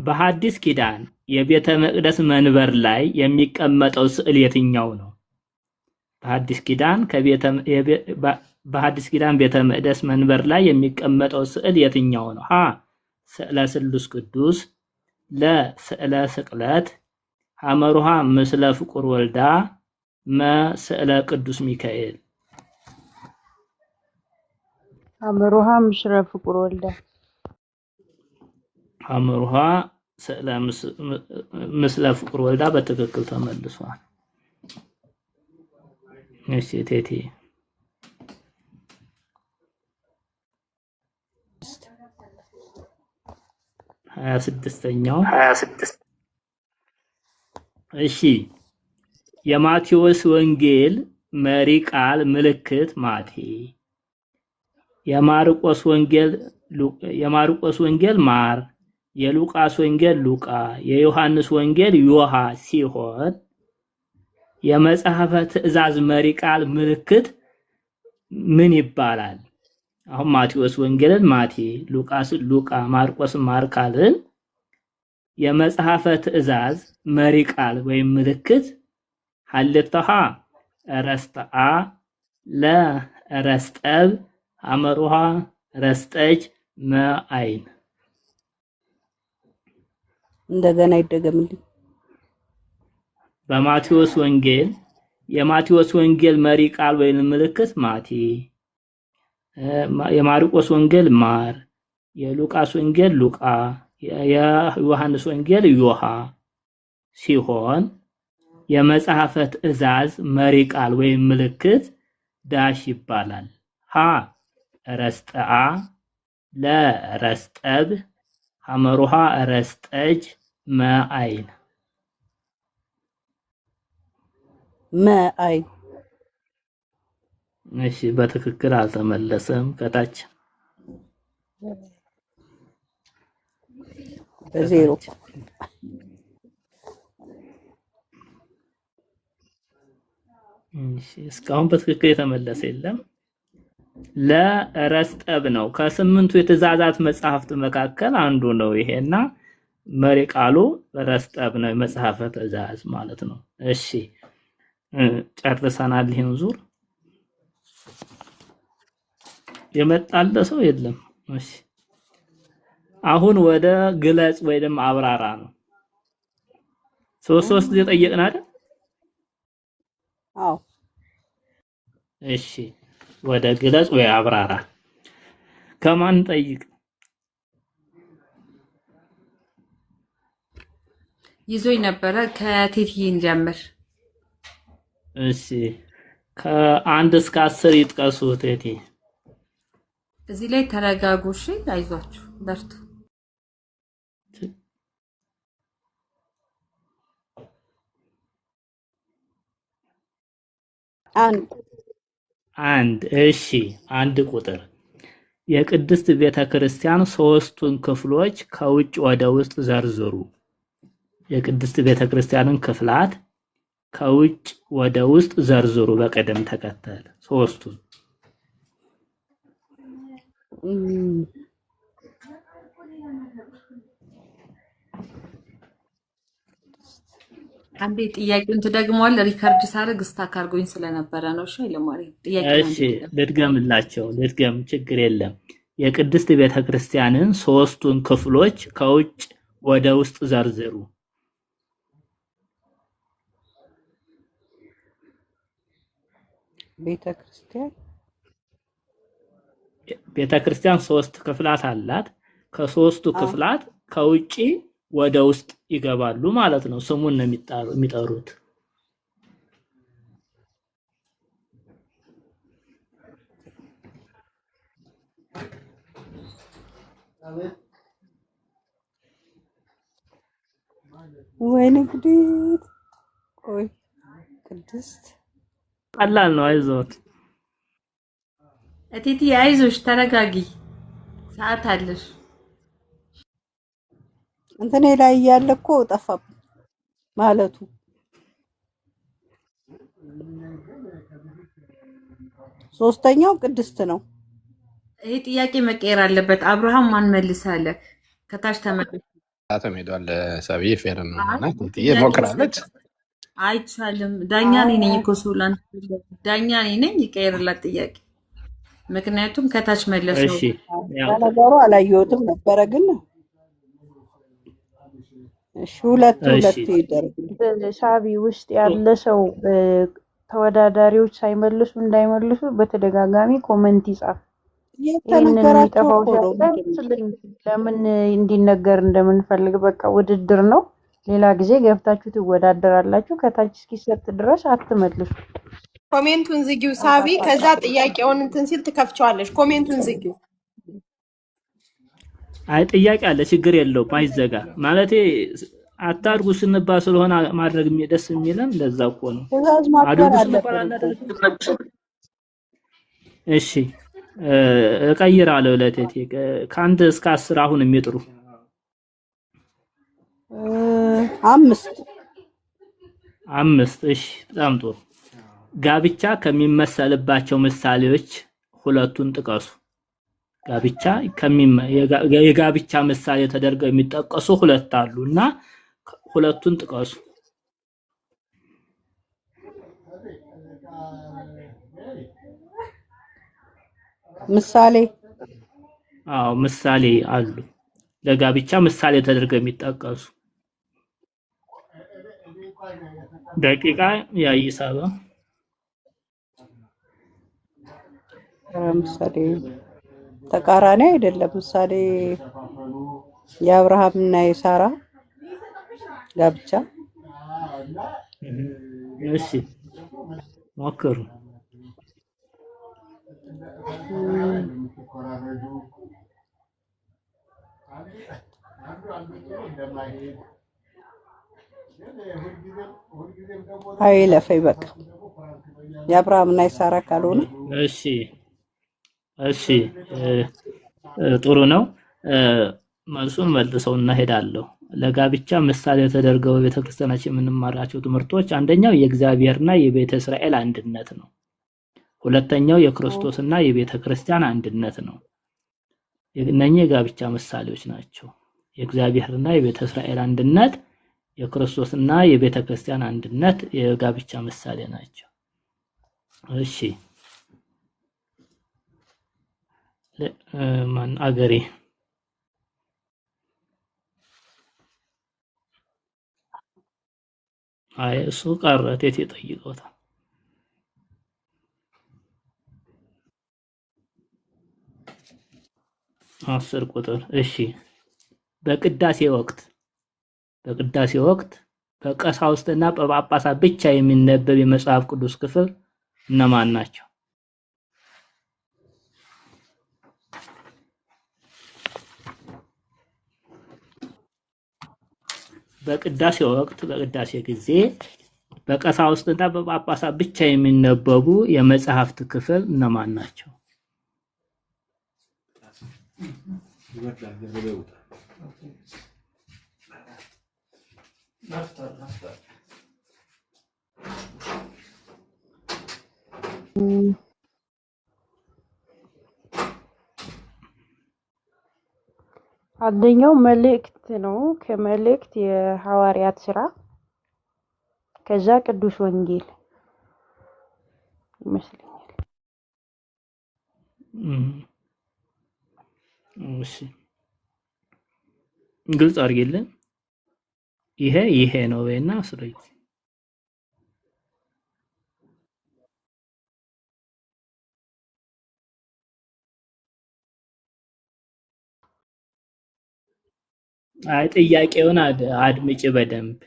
በሐዲስ ኪዳን የቤተ መቅደስ መንበር ላይ የሚቀመጠው ስዕል የትኛው ነው? በሐዲስ ኪዳን ቤተ መቅደስ መንበር ላይ የሚቀመጠው ስዕል የትኛው ነው? ሀ ስዕለ ስሉስ ቅዱስ፣ ለ ስዕለ ስቅለት፣ ሐመሩሃ ምስለ ፍቁር ወልዳ፣ መ ስዕለ ቅዱስ ሚካኤል። ሐመሩሃ ምስለ ፍቁር ወልዳ። ሐመሩሃ ስዕለ ምስለ ፍቁር ወልዳ በትክክል ተመልሷል። እሺ ቴቴ 26ኛው 26 እሺ የማቴዎስ ወንጌል መሪ ቃል ምልክት ማቴ፣ የማርቆስ ወንጌል ማር፣ የሉቃስ ወንጌል ሉቃ፣ የዮሐንስ ወንጌል ዮሐ ሲሆን የመጽሐፈ ትእዛዝ መሪ ቃል ምልክት ምን ይባላል? አሁን ማቴዎስ ወንጌልን ማቴ፣ ሉቃስን ሉቃ፣ ማርቆስን ማር ካልን የመጽሐፈ ትእዛዝ መሪ ቃል ወይም ምልክት ሐልተሃ ረስተአ፣ ለ ረስጠብ፣ ሐመሩሃ ረስጠጅ፣ መ አይን። እንደገና ይደገምልኝ። በማቴዎስ ወንጌል የማቴዎስ ወንጌል መሪ ቃል ወይም ምልክት ማቴ፣ የማርቆስ ወንጌል ማር፣ የሉቃስ ወንጌል ሉቃ፣ የዮሐንስ ወንጌል ዮሐ ሲሆን የመጽሐፈ ትእዛዝ መሪ ቃል ወይም ምልክት ዳሽ ይባላል። ሀ ረስጠአ፣ ለ ረስጠብ፣ ሐመሩሃ ረስጠጅ፣ መ አይን። መ አይን። እሺ በትክክል አልተመለሰም። ከታች በዜሮ እስካሁን በትክክል የተመለሰ የለም። ለረስጠብ ነው። ከስምንቱ የትእዛዛት መጽሐፍት መካከል አንዱ ነው ይሄና መሪ ቃሉ ረስጠብ ነው፣ የመጽሐፈ ትእዛዝ ማለት ነው። እሺ ጨርሰናል ይሄን ዙር። የመጣለ ሰው የለም። እሺ አሁን ወደ ግለጽ ወይም አብራራ ነው። ሶስት ጊዜ ጠየቅን አይደል? አዎ። እሺ ወደ ግለጽ ወይ አብራራ ከማን ጠይቅ? ይዞኝ ነበረ። ከቴቴ እንጀምር። እሺ ከ1 እስከ 10 ይጥቀሱ ቴቴ። እዚህ ላይ ተረጋጉ። እሺ አይዟችሁ፣ በርቱ። አንድ እሺ አንድ ቁጥር የቅድስት ቤተክርስቲያን ሶስቱን ክፍሎች ከውጭ ወደ ውስጥ ዘርዝሩ። የቅድስት ቤተክርስቲያንን ክፍላት ከውጭ ወደ ውስጥ ዘርዝሩ በቅደም ተከተል ሶስቱን። አንዴ ጥያቄውን ትደግመዋል። ሪከርድ ሳደርግ ስታክ አድርጎኝ ስለነበረ ነው። እሺ ለማሪ እሺ ልድገምላቸው። ልድገም፣ ችግር የለም። የቅድስት ቤተክርስቲያንን ሶስቱን ክፍሎች ከውጭ ወደ ውስጥ ዘርዝሩ። ቤተክርስቲያን ሶስት ክፍላት አላት። ከሶስቱ ክፍላት ከውጪ ወደ ውስጥ ይገባሉ ማለት ነው። ስሙን ነው የሚጠሩት። ወይኔ ጉዴ! ቆይ ቅድስት ቀላል ነው። አይዞት እቴቴ፣ አይዞሽ፣ ተረጋጊ፣ ሰዓት አለሽ። እንትኔ ላይ ያለ እኮ ጠፋብኝ ማለቱ ሶስተኛው ቅድስት ነው። ይሄ ጥያቄ መቀየር አለበት። አብርሃም ማን መልሳለህ? ከታች ተመልስ። አቶም ሄዷል። ሰብዬ ፌር ነው እና ትንትዬ ጥያቄ ሞክራለች። አይቻልም። ዳኛ እኔ ነኝ እኮ ሱላን ዳኛ እኔ ነኝ። ይቀየርላት ጥያቄ። ምክንያቱም ከታች መለስ ነው። እሺ ያው ለነገሩ አላየሁትም ነበረ ግን እሺ ሁለት እሺ ይደረግ። ሳቢ ውስጥ ያለ ሰው ተወዳዳሪዎች ሳይመልሱ እንዳይመልሱ በተደጋጋሚ ኮመንት ይጻፍ። ይሄንን የተነገራቸው የሚጠፋው እኮ ነው። ሲያስፈልግ ለምን እንዲነገር እንደምንፈልግ በቃ ውድድር ነው። ሌላ ጊዜ ገብታችሁ ትወዳደራላችሁ። ከታች እስኪሰጥ ድረስ አትመልሱ። ኮሜንቱን ዝጊው ሳቢ። ከዛ ጥያቄውን እንትን ሲል ትከፍቻለሽ። ኮሜንቱን ዝጊው። አይ ጥያቄ አለ፣ ችግር የለውም አይዘጋ። ማለቴ አታድርጉ ስንባል ስለሆነ ማድረግ ደስ የሚለን ለዛ እኮ ነው። ትዕዛዝ ማክበር አድርጉ ስንባል አለብን እኮ። አናደርግም። እሺ እቀይራለሁ ለቴቴ ከአንድ እስከ 10 አሁን የሚጥሩ 5። እሺ በጣም ጥሩ። ጋብቻ ከሚመሰልባቸው ምሳሌዎች ሁለቱን ጥቀሱ። ጋብቻ የጋብቻ ምሳሌ ተደርገው የሚጠቀሱ ሁለት አሉና ሁለቱን ጥቀሱ። ምሳሌ አዎ ምሳሌ አሉ። ለጋብቻ ምሳሌ ተደርገው የሚጠቀሱ ደቂቃ ያይሳባ ምሳሌ ተቃራኒ አይደለም። ምሳሌ የአብርሃምና የሳራ ጋብቻ። እሺ ሞክሩ። አይለፈኝ በቃ የአብርሃምና የሳራ ካልሆነ እሺ እሺ ጥሩ ነው። መልሱን መልሰው እንሄዳለሁ። ለጋብቻ ምሳሌ ተደርገው በቤተክርስቲያናችን የምንማራቸው ትምህርቶች አንደኛው የእግዚአብሔርና የቤተ እስራኤል አንድነት ነው። ሁለተኛው የክርስቶስና የቤተክርስቲያን አንድነት ነው። እነኚህ የጋብቻ ምሳሌዎች ናቸው። የእግዚአብሔርና የቤተ እስራኤል አንድነት፣ የክርስቶስና የቤተክርስቲያን አንድነት የጋብቻ ምሳሌ ናቸው። እሺ ማን አገሬ አይ እሱ ቀረ። ቴቴ ጠይቀውታል። 10 ቁጥር እሺ። በቅዳሴ ወቅት በቀሳውስትና በጳጳሳት ብቻ የሚነበብ የመጽሐፍ ቅዱስ ክፍል እነማን ናቸው? በቅዳሴ ወቅት በቅዳሴ ጊዜ በቀሳውስትና በጳጳሳት ብቻ የሚነበቡ የመጽሐፍት ክፍል እነማን ናቸው? አንደኛው መልእክት ነው። ከመልእክት የሐዋርያት ስራ፣ ከዛ ቅዱስ ወንጌል ይመስለኛል። እሺ ግልጽ አድርጌልን ይሄ ነው ወይና ስለዚህ አይ ጥያቄውን አድምጪ በደንብ።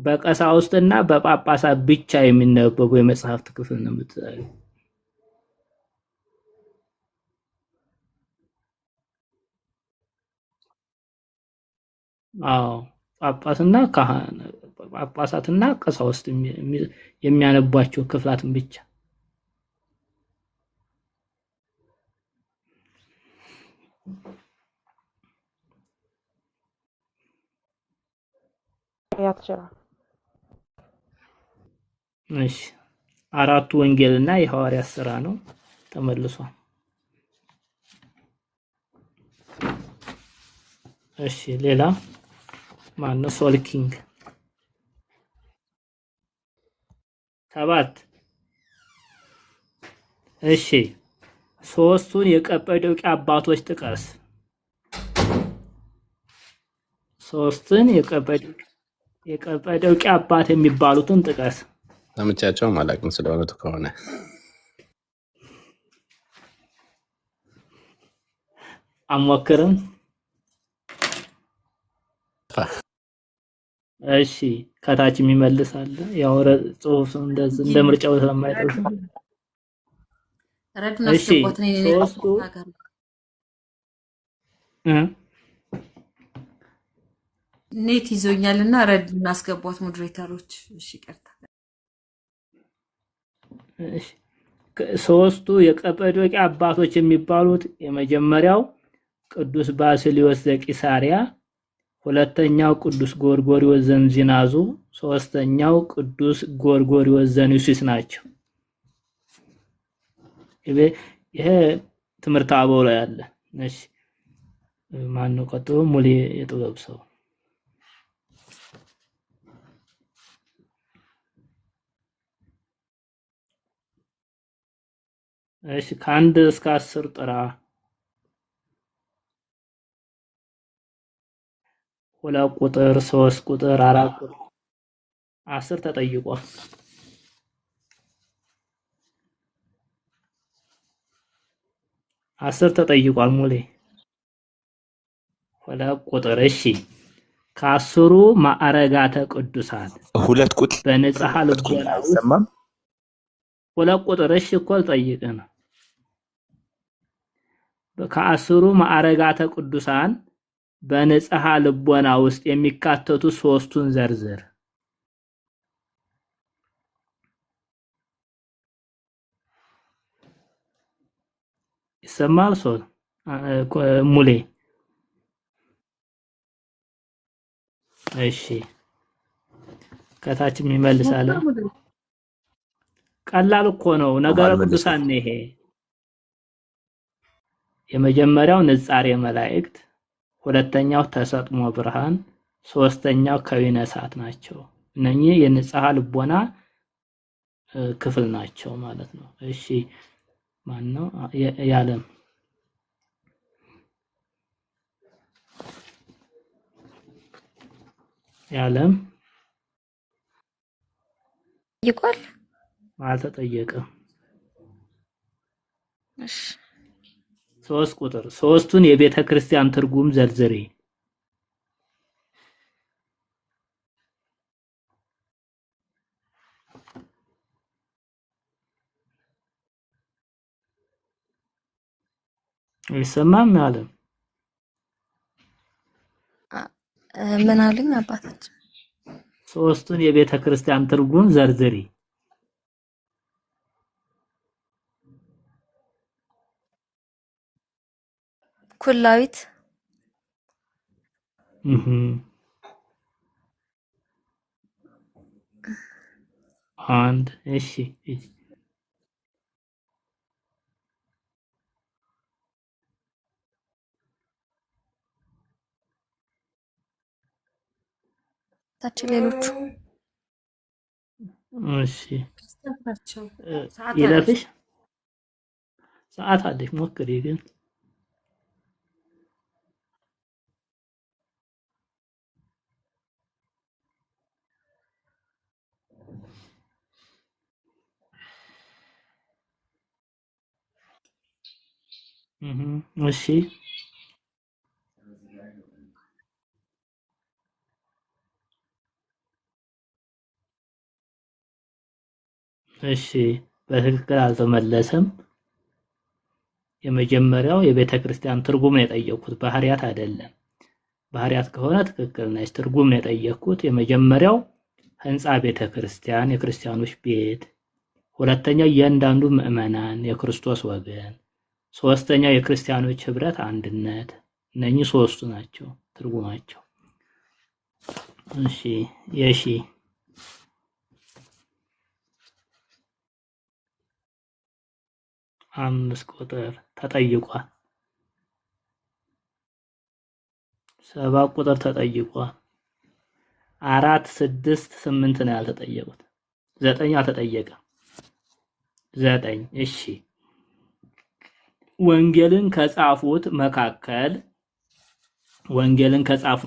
በቀሳውስትና በጳጳሳት ብቻ የሚነበቡ የመጽሐፍት ክፍል ነው የምትለው። አዎ ጳጳሳትና ቀሳውስት የሚያነቧቸው ክፍላትን ብቻ። ሐዋርያት ስራ እሺ አራቱ ወንጌልና የሐዋርያት ሥራ ነው። ተመልሷል። እሺ ሌላ ማነው? ሶልኪንግ 7 እሺ ሶስቱን የቀጰዶቅያ አባቶች ጥቀስ። ሶስቱን የቀጰዶቅያ አባት የሚባሉትን ጥቀስ። ሰምቻቸውም አላውቅም ስለእውነቱ ከሆነ። አሞክርም። እሺ ከታች የሚመልሳለ ያው ጽሁፍ እንደዚህ እንደ ምርጫው ስለማይጠቅስ ረድና እሺ አስገቧት ነኝ እኔ ሶስቱ ሀገር ኔት ይዞኛልና ረድና አስገቧት ሞዴሬተሮች። እሺ ቀርታ እሺ ሶስቱ የቀጰዶቅያ አባቶች የሚባሉት የመጀመሪያው ቅዱስ ባስልዮስ ዘቂሳርያ፣ ሁለተኛው ቅዱስ ጎርጎርዮስ ዘንዚናዙ፣ ሶስተኛው ቅዱስ ጎርጎርዮስ ዘኒሲስ ናቸው። ይሄ ትምህርት አበው ላይ አለ። እሺ ማን ነው ቀጥሎ? ሙሌ የጥበብ ሰው። እሺ ከአንድ እስከ 10 ጥራ። 2 ቁጥር፣ 3 ቁጥር፣ 4 ቁጥር፣ 10 ተጠይቋል። 10 ተጠይቋል ሙሌ። 2 ቁጥር። እሺ ከአስሩ ማዕረጋተ ቅዱሳን 2 ቁጥር በንጽሐ ልቦና ውስጥ አይሰማም። 2 ቁጥር። እሺ እኮ ልጠይቅህ ነው። ከአስሩ ማዕረጋተ ቅዱሳን በንጽሐ ልቦና ውስጥ የሚካተቱ ሶስቱን ዘርዝር። ይሰማል ሰው ሙሌ? እሺ ከታች የሚመልሳለ። ቀላል እኮ ነው። ነገረ ቅዱሳን ነው ይሄ። የመጀመሪያው ንጻሬ መላእክት፣ ሁለተኛው ተሰጥሞ ብርሃን፣ ሶስተኛው ከዊነ እሳት ናቸው። እነኚህ የንጽሐ ልቦና ክፍል ናቸው ማለት ነው። እሺ ማን ነው? ያለም ያለም ይቆል አልተጠየቀም። እሺ 3 ቁጥር። ሶስቱን የቤተ ክርስቲያን ትርጉም ዘርዝሪ። ይሰማም ያለም ምን አለኝ አባታችን? ሶስቱን የቤተ ክርስቲያን ትርጉም ዘርዝሪ። ኩላዊት አንድ። እሺ ታች ሌሎቹ እሺ ናቸው። ሰዓት ይለፍሽ። ሰዓት አለሽ ሞክሪ ግን እሺ እሺ በትክክል አልተመለሰም። የመጀመሪያው የቤተ ክርስቲያን ትርጉም ነው የጠየኩት፣ ባህሪያት አይደለም። ባህሪያት ከሆነ ትክክል ነች። ትርጉም ነው የጠየኩት። የመጀመሪያው ህንጻ ቤተ ክርስቲያን የክርስቲያኖች ቤት፣ ሁለተኛው እያንዳንዱ ምዕመናን የክርስቶስ ወገን፣ ሶስተኛው የክርስቲያኖች ህብረት አንድነት። እነኚህ ሶስቱ ናቸው ትርጉማቸው። እሺ የሺ 5 ቁጥር ተጠይቋል። 7 ቁጥር ተጠይቋል። 4 6 8 ነው ያልተጠየቁት። 9 አልተጠየቀም። 9 እሺ ወንጌልን ከጻፉት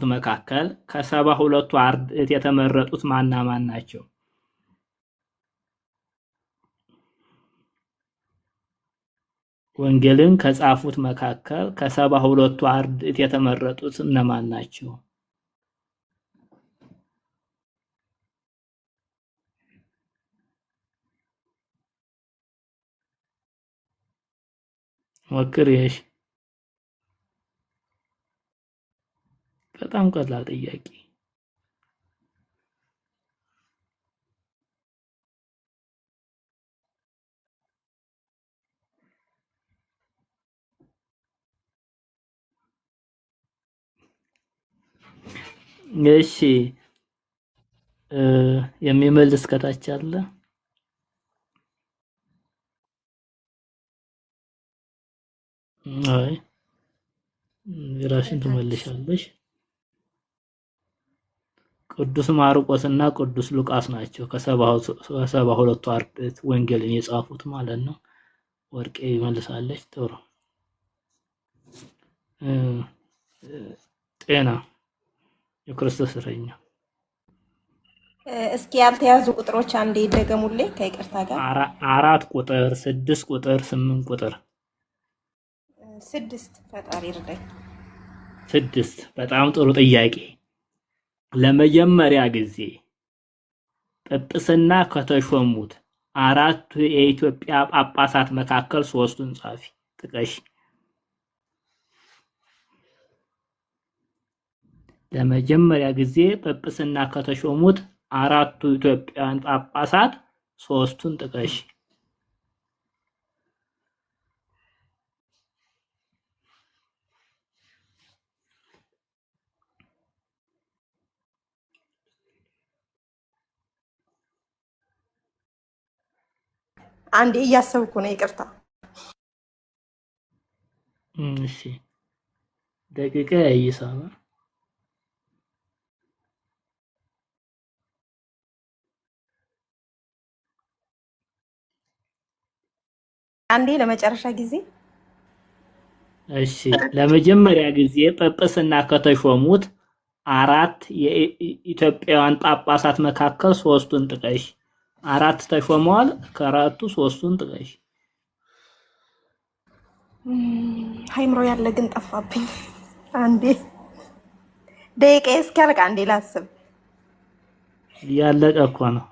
መካከል ከ72ቱ አርድእት የተመረጡት ማን ናቸው? ወንጌልን ከጻፉት መካከል ከ72ቱ አርድእት የተመረጡት እነማን ናቸው? ሞክሬሽ በጣም ቀላል ጥያቄ። እሺ የሚመልስ ከታች አለ? አይ ራስሽን ትመልሻለሽ። ቅዱስ ማርቆስ እና ቅዱስ ሉቃስ ናቸው ከ72ቱ አርድእት ወንጌልን የጻፉት ማለት ነው። ወርቄ ይመልሳለች። ጥሩ ጤና የክርስቶስ እስረኛ። እስኪ ያልተያዙ ቁጥሮች አንዴ ይደገሙልኝ ከይቅርታ ጋር። 4 ቁጥር፣ 6 ቁጥር፣ 8 ቁጥር። 6 ፈጣሪ ይርዳኝ። 6 በጣም ጥሩ ጥያቄ። ለመጀመሪያ ጊዜ ጵጵስና ከተሾሙት 4ቱ የኢትዮጵያ ጳጳሳት መካከል 3ቱን ጻፊ ጥቀሽ። ለመጀመሪያ ጊዜ ጵጵስና ከተሾሙት 4ቱ ኢትዮጵያውያን ጳጳሳት 3ቱን ጥቀሽ። አንዴ እያሰብኩ ነው፣ ይቅርታ። እሺ ደቂቃ ይሳባ። አንዴ ለመጨረሻ ጊዜ። እሺ ለመጀመሪያ ጊዜ ጵጵስና ከተሾሙት 4 የኢትዮጵያውያን ጳጳሳት መካከል 3ቱን ጥቀሽ። 4 ተሾመዋል። ከ4ቱ 3ቱን ጥቀሽ። ሃይምሮ ያለ ግን ጠፋብኝ። አንዴ ደቂቃ እስኪያልቅ አንዴ ላስብ። ያለቀ እኮ ነው።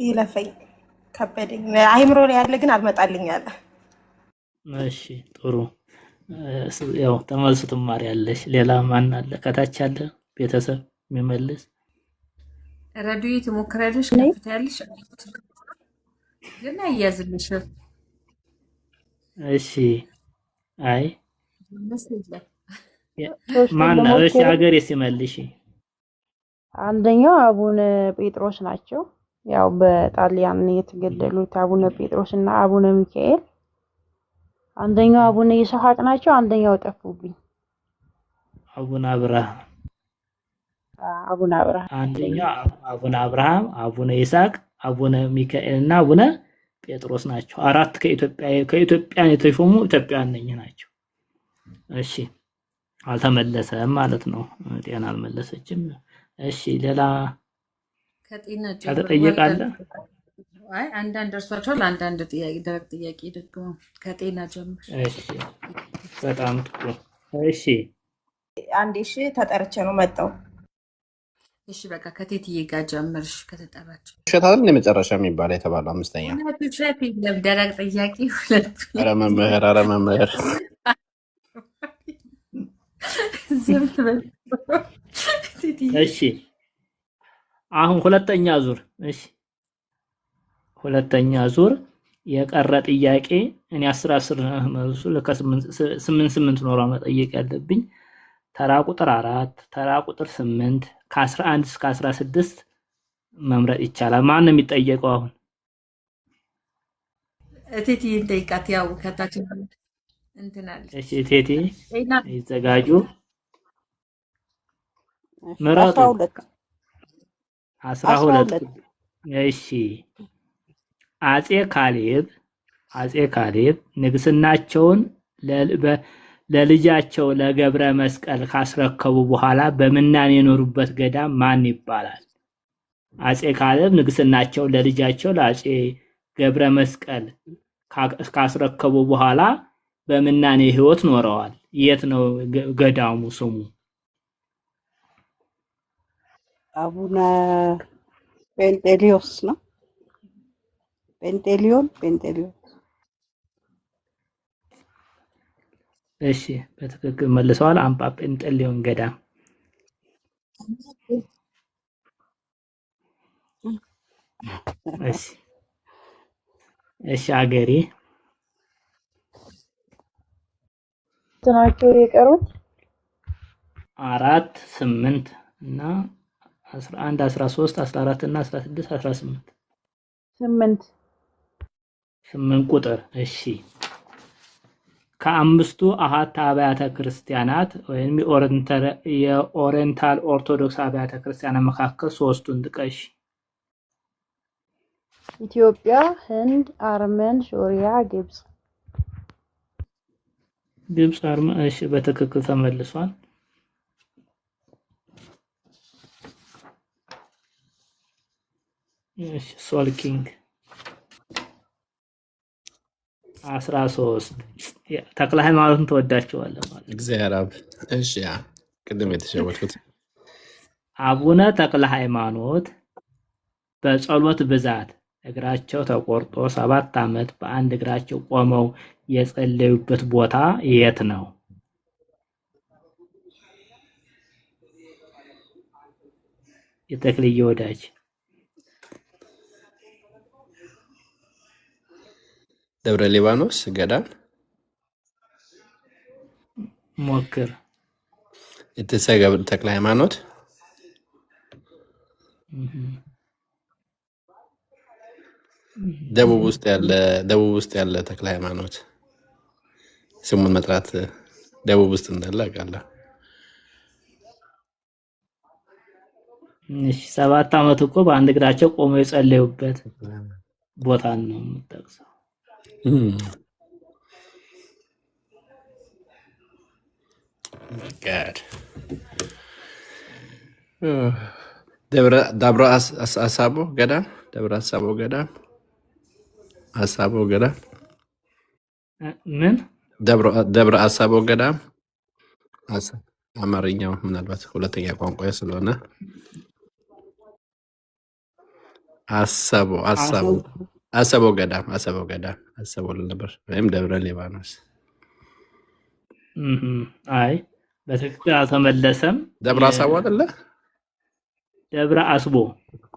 ይለፈኝ ከበደኝ። አይምሮ ላይ ያለ ግን አልመጣልኝ አለ። እሺ ጥሩ። ያው ተመልሱ ትማሪያለሽ። ሌላ ማን አለ? ከታች አለ ቤተሰብ የሚመልስ? ረዱይ ትሞክራለሽ? ከፍታ ያለሽ ግን አያዝልሽ። እሺ አይ ማን ነው? እሺ ሀገር ሲመልሽ አንደኛው አቡነ ጴጥሮስ ናቸው። ያው በጣሊያን የተገደሉት አቡነ ጴጥሮስ እና አቡነ ሚካኤል። አንደኛው አቡነ ይስሐቅ ናቸው። አንደኛው ጠፉብኝ። አቡነ አብርሃም። አንደኛው አቡነ አብርሃም፣ አቡነ ይስሐቅ፣ አቡነ ሚካኤል እና አቡነ ጴጥሮስ ናቸው። 4 ከኢትዮጵያ የተሾሙ ኢትዮጵያውያን ናቸው። እሺ አልተመለሰም ማለት ነው። ጤና አልመለሰችም። እሺ ሌላ ከጤና ያልተጠየቃለ? አይ አንዳንድ እርሷቸው ለአንዳንድ ጥያቄ ደረቅ ጥያቄ ደግሞ ከጤና ጀምር። እሺ በጣም ጥሩ። እሺ አንዴ እሺ ተጠርቼ ነው መጣው። እሺ በቃ ከቴትዬ ጋር ጀምርሽ ከተጠራቸው። ሸታን የመጨረሻ የሚባል የተባለው አምስተኛ ሸፍ የለም ደረቅ ጥያቄ ሁለት። ኧረ መምህር ዝም በል። እሺ አሁን ሁለተኛ ዙር። እሺ ሁለተኛ ዙር የቀረ ጥያቄ እኔ 10 መልሱ ለከ8 ኖሯ መጠየቅ ያለብኝ ተራ ቁጥር 4 ተራ ቁጥር 8 ከ11 እስከ 16 መምረጥ ይቻላል። ማን ነው የሚጠየቀው አሁን? እቴቴ እንጠይቃት። ያው ከታች እንትን አለች። እሺ እቴቴ ይዘጋጁ። ምረጡ። 12 እሺ አጼ ካሌብ ንግስናቸውን ለልጃቸው ለገብረ መስቀል ካስረከቡ በኋላ በምናኔ የኖሩበት ገዳም ማን ይባላል? አጼ ካሌብ ንግስናቸው ለልጃቸው ለአጼ ገብረ መስቀል ካስረከቡ በኋላ በምናኔ ህይወት ኖረዋል። የት ነው ገዳሙ ስሙ? አቡነ ጴንጤሊዮስ ነው። ጴንጤሊዮን። እሺ በትክክል መልሰዋል። አምባ ጴንጤሊዮን ገዳም። እሺ አገሬ ናቸው የቀሩት 4 8 እና 11 13 14 እና 16 18 8 ቁጥር። እሺ ከአምስቱ አሃት አብያተ ክርስቲያናት ወይም የኦሪየንታል ኦርቶዶክስ አብያተ ክርስቲያናት መካከል ሶስቱን ጥቀሽ። ኢትዮጵያ፣ ህንድ፣ አርመን፣ ሶሪያ፣ ግብጽ። አርመን። እሺ በትክክል ተመልሷል። እሺ ሶልኪንግ 13 ተክለ ሃይማኖትን ተወዳቸዋለህ ማለት እግዚአብሔር አብ። እሺ ያ ቅድም የተሸወድኩት አቡነ ተክለ ሃይማኖት በጸሎት ብዛት እግራቸው ተቆርጦ 7 ዓመት በአንድ እግራቸው ቆመው የጸለዩበት ቦታ የት ነው? የተክልየ ወዳጅ ደብረ ሊባኖስ ገዳም ሞክር። የተሰገብ ተክለ ሃይማኖት ደቡብ ውስጥ ያለ ተክለ ሃይማኖት ስሙን መጥራት ደቡብ ውስጥ እንዳለ አውቃለሁ። እሺ 7 ዓመት እኮ በአንድ እግራቸው ቆመው የጸለዩበት ቦታ ነው የምጠቅሰው። God. ደብረ አሳቦ ገዳም ምን ደብረ አሳቦ ገዳም አማርኛው ምናልባት ሁለተኛ ቋንቋ ስለሆነ አሰቦ ገዳም ነበር ወይም ደብረ ሊባኖስ። አይ በትክክል አልተመለሰም። ደብረ አሳቦ አይደለ? ደብረ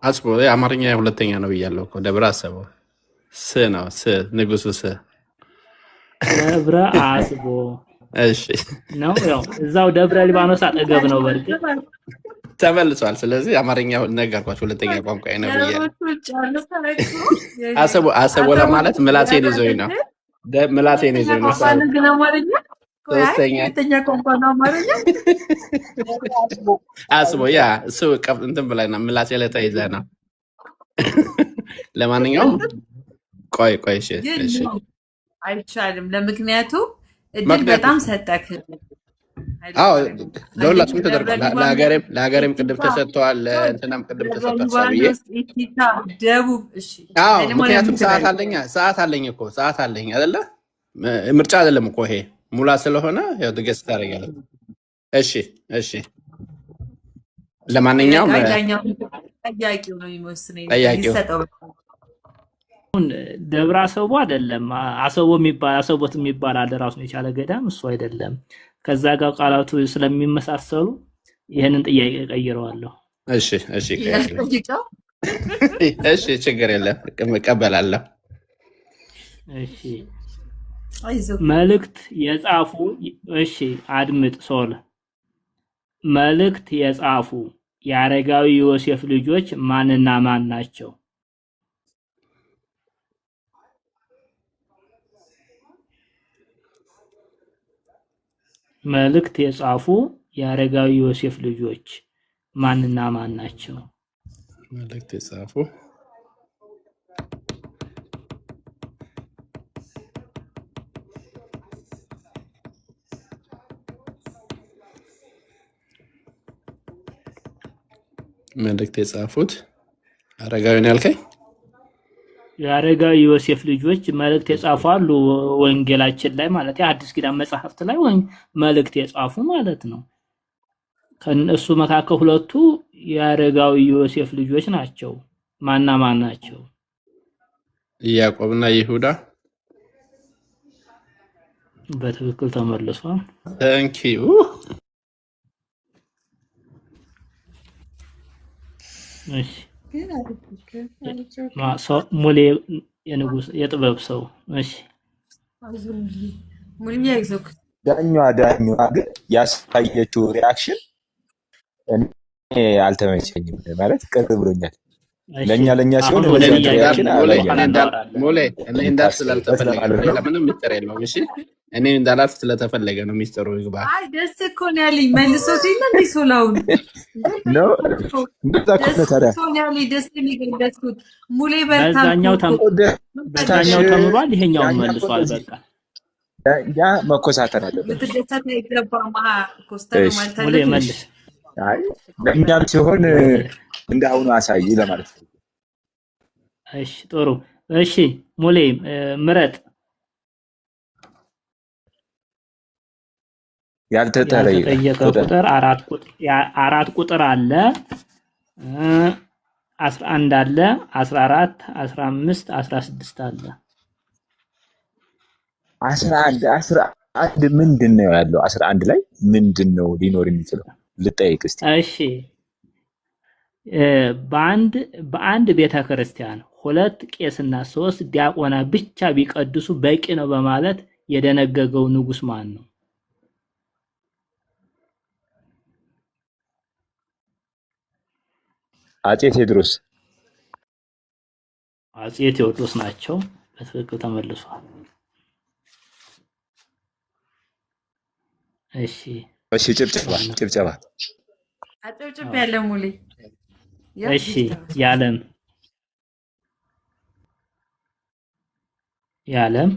አስቦ የአማርኛ ሁለተኛ ነው ብያለሁ እኮ። ደብረ አሰቦ ነው ንጉሱ ደብረ አስቦ። እሺ ነው ያው እዛው ደብረ ሊባኖስ አጠገብ ነው። በርግጥ ተመልሷል። ስለዚህ አማርኛው ነገርኳችሁ ሁለተኛ ቋንቋ ነው ብያለሁ። አሰቦ ለማለት ምላሴን ይዞኝ ነው። ሶስተኛ ቋንቋ ነው አማርኛ። አስቦ ያ እሱ እንትን ብለና ምላሴ ላይ ተይዘ ነው። ለማንኛውም ቆይ እሺ አይቻልም። ለምክንያቱ እድል በጣም ሰጠክ። አዎ ለሁላችሁም ተደርጓል። ለሀገሬም ቅድም ተሰጥቷል፣ ለእንትናም ቅድም ተሰጥቷል ብዬ ደቡብ። እሺ አዎ ምክንያቱም ሰዓት አለኝ አይደለ? ምርጫ አይደለም እኮ ይሄ ሙላ ስለሆነ ያው ድገስ ታደርጋለህ። እሺ ለማንኛውም ጠያቂው ነው የሚወስነው። ጠያቂው ደብረ አሰቦ አይደለም። አሰቦት የሚባል አለ ራሱን የቻለ ገዳም፣ እሱ አይደለም። ከዛ ጋር ቃላቱ ስለሚመሳሰሉ ይሄንን ጥያቄ ቀይረዋለሁ። እሺ ችግር የለም እቀበላለሁ። እሺ አይዞህ መልእክት የጻፉ እሺ አድምጥ ሶል መልእክት የጻፉ የአረጋዊ ዮሴፍ ልጆች ማንና ማን ናቸው? መልእክት የጻፉ የአረጋዊ ዮሴፍ ልጆች ማንና ማን ናቸው? መልእክት የጻፉ መልእክት የጻፉት አረጋዊን ያልከኝ የአረጋዊ ዮሴፍ ልጆች መልእክት የጻፉ አሉ ወንጌላችን ላይ ማለት የአዲስ ኪዳን መጽሐፍት ላይ መልእክት የጻፉ ማለት ነው። ከነሱ መካከል ሁለቱ የአረጋዊ ዮሴፍ ልጆች ናቸው። ማንና ማን ናቸው? ያዕቆብና ይሁዳ። በትክክል ተመልሷል። ታንክ ዩ። እሺ ሙሌ የንጉስ የጥበብ ሰው። እሺ ሙሉኛ ይዞክ ዳኛዋ ግን ያሳየችው ሪአክሽን እኔ አልተመቸኝም፣ ማለት ቅር ብሎኛል። ለኛ ሲሆን ሙሌ እኔ እንዳል ስላልተፈለገ ለምንም ሚስጥር የለውም። እሺ እኔ እንዳላልፍ ስለተፈለገ ነው ሚስጥሩ ይግባ። አይ ደስ እኮ ነው ያለኝ መልሶት የለ እንዴ ሶላውን ነው እንደዛ ከሆነ ታዲያ ደስ የሚገለጹት ሙሌ በርታ በዛኛው ተምሯል፣ ይሄኛው መልሷል። በቃ ያ መኮሳተር አለበት። ልትደሰት አይገባም። ኮስተር ማለት ሙሌ መልስ። አይ ለኛም ሲሆን እንዳሁኑ አሳይ ለማለት ነው። እሺ ጥሩ። እሺ ሙሌ ምረጥ። ያልተጠየቀ ቁጥር አራት ቁጥር አለ፣ 11 አለ፣ 14 15 16 አለ። 11 ምንድነው ያለው? 11 ላይ ምንድነው ሊኖር የሚችለው? ልጠይቅ እስቲ። እሺ በአንድ ቤተክርስቲያን 2 ቄስና 3 ዲያቆናት ብቻ ቢቀድሱ በቂ ነው በማለት የደነገገው ንጉስ ማን ነው? አጼ ቴዎድሮስ። አጼ ቴዎድሮስ ናቸው። በትክክል ተመልሷል። እሺ ጭብጨባ አጨብጭብ ያለ ሙሌ። እሺ ያለም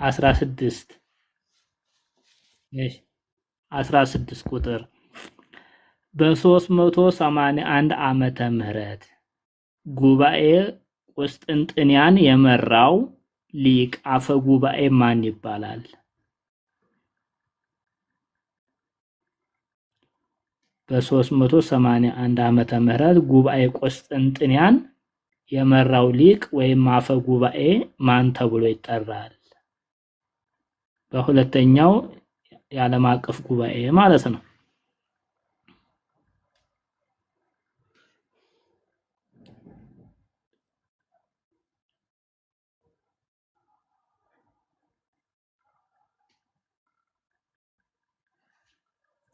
16 እሺ 16 ቁጥር በ381 ዓመተ ምህረት ጉባኤ ቁስጥንጥንያን የመራው ሊቅ አፈ ጉባኤ ማን ይባላል? በ381 ዓመተ ምህረት ጉባኤ ቁስጥንጥንያን የመራው ሊቅ ወይም አፈ ጉባኤ ማን ተብሎ ይጠራል? በሁለተኛው የዓለም አቀፍ ጉባኤ ማለት ነው።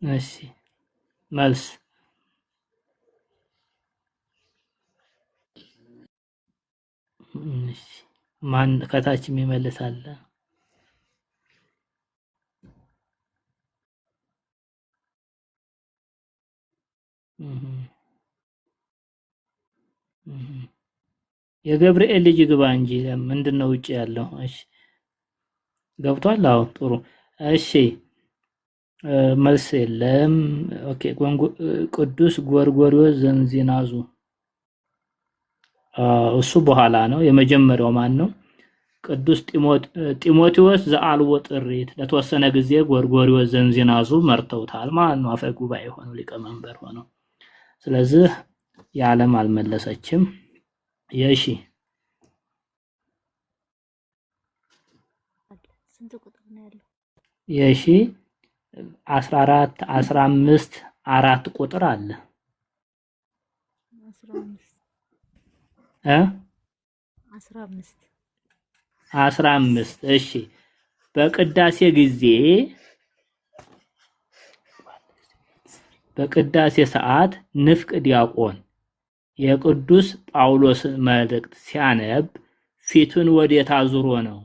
እሺ መልስ ማን ከታች የሚመልሳለ? የገብርኤል ልጅ ግባ እንጂ ምንድነው ውጪ ያለው? እሺ ገብቷል። አዎ ጥሩ። እሺ መልስ የለም። ኦኬ ቅዱስ ጎርጎርዮስ ዘንዚናዙ እሱ በኋላ ነው። የመጀመሪያው ማን ነው? ቅዱስ ጢሞቴዎስ ዘአልቦ ጥሪት ለተወሰነ ጊዜ ጎርጎርዮስ ዘንዚናዙ መርተውታል ማለት ነው። አፈ ጉባኤ ሆነው ሊቀመንበር ሆነው። ስለዚህ የዓለም አልመለሰችም። የሺ ስንት ቁጥር ነው ያለው? የሺ 14 15 4 ቁጥር አለ። እ 15 15 እሺ በቅዳሴ ሰዓት ንፍቅ ዲያቆን የቅዱስ ጳውሎስ መልእክት ሲያነብ ፊቱን ወዴት አዙሮ ነው?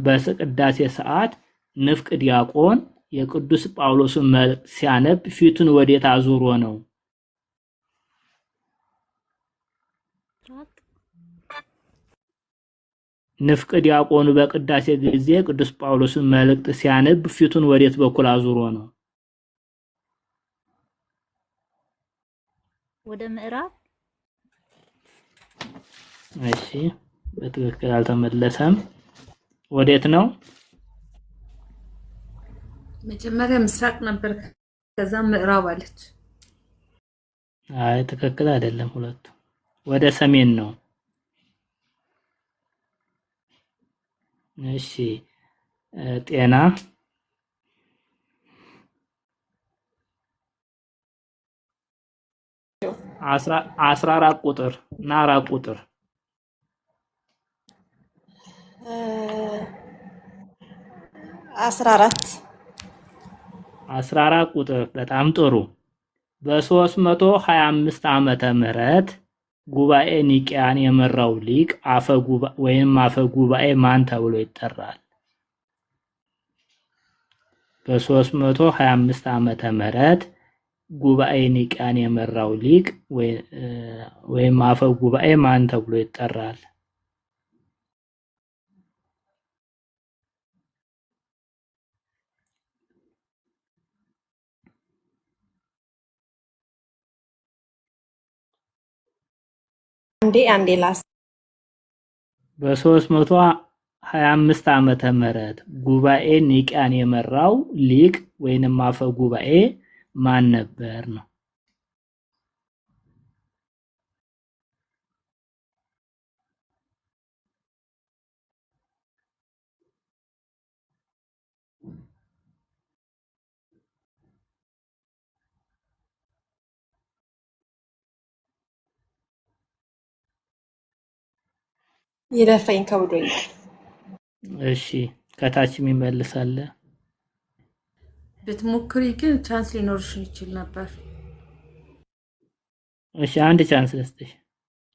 በቅዳሴ ሰዓት ንፍቅ ዲያቆን የቅዱስ ጳውሎስን መልእክት ሲያነብ ፊቱን ወዴት አዙሮ ነው? ንፍቅ ዲያቆኑ በቅዳሴ ጊዜ ቅዱስ ጳውሎስን መልእክት ሲያነብ ፊቱን ወዴት በኩል አዙሮ ነው? ወደ ምዕራብ። እሺ በትክክል አልተመለሰም። ወዴት ነው? መጀመሪያ ምስራቅ ነበር፣ ከዛ ምዕራብ አለች። አይ ትክክል አይደለም። ሁለቱ ወደ ሰሜን ነው። እሺ ጤና 14 ቁጥር እና 4 ቁጥር 14 ቁጥር በጣም ጥሩ። በ325 ዓመተ ምህረት ጉባኤ ኒቂያን የመራው ሊቅ አፈ ጉባኤ ማን ተብሎ ይጠራል? በ325 ዓመተ ምህረት ጉባኤ ኒቂያን የመራው ሊቅ ወይም አፈ ጉባኤ ማን ተብሎ ይጠራል? አንዴ ላስ በ325 ዓመተ ምህረት ጉባኤ ኒቂያን የመራው ሊቅ ወይንም አፈ ጉባኤ ማን ነበር ነው? ይለፈኝ ከብዶኛል። እሺ ከታች የሚመልሳለ ብትሞክሪ ግን ቻንስ ሊኖርሽ ይችል ነበር። እሺ አንድ ቻንስ ልስጥሽ።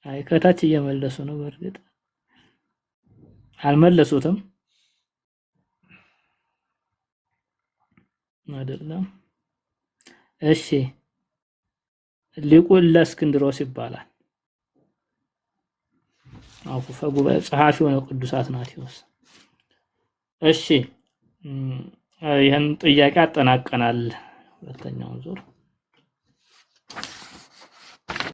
አይ ከታች እየመለሱ ነው። በርግጥ አልመለሱትም አይደለም። እሺ ሊቁ ለእስክንድሮስ ይባላል። አፈ ጉባኤ ጸሐፊው ነው ቅዱስ አትናቴዎስ። እሺ ይህን ጥያቄ አጠናቀናል። ሁለተኛውን ዙር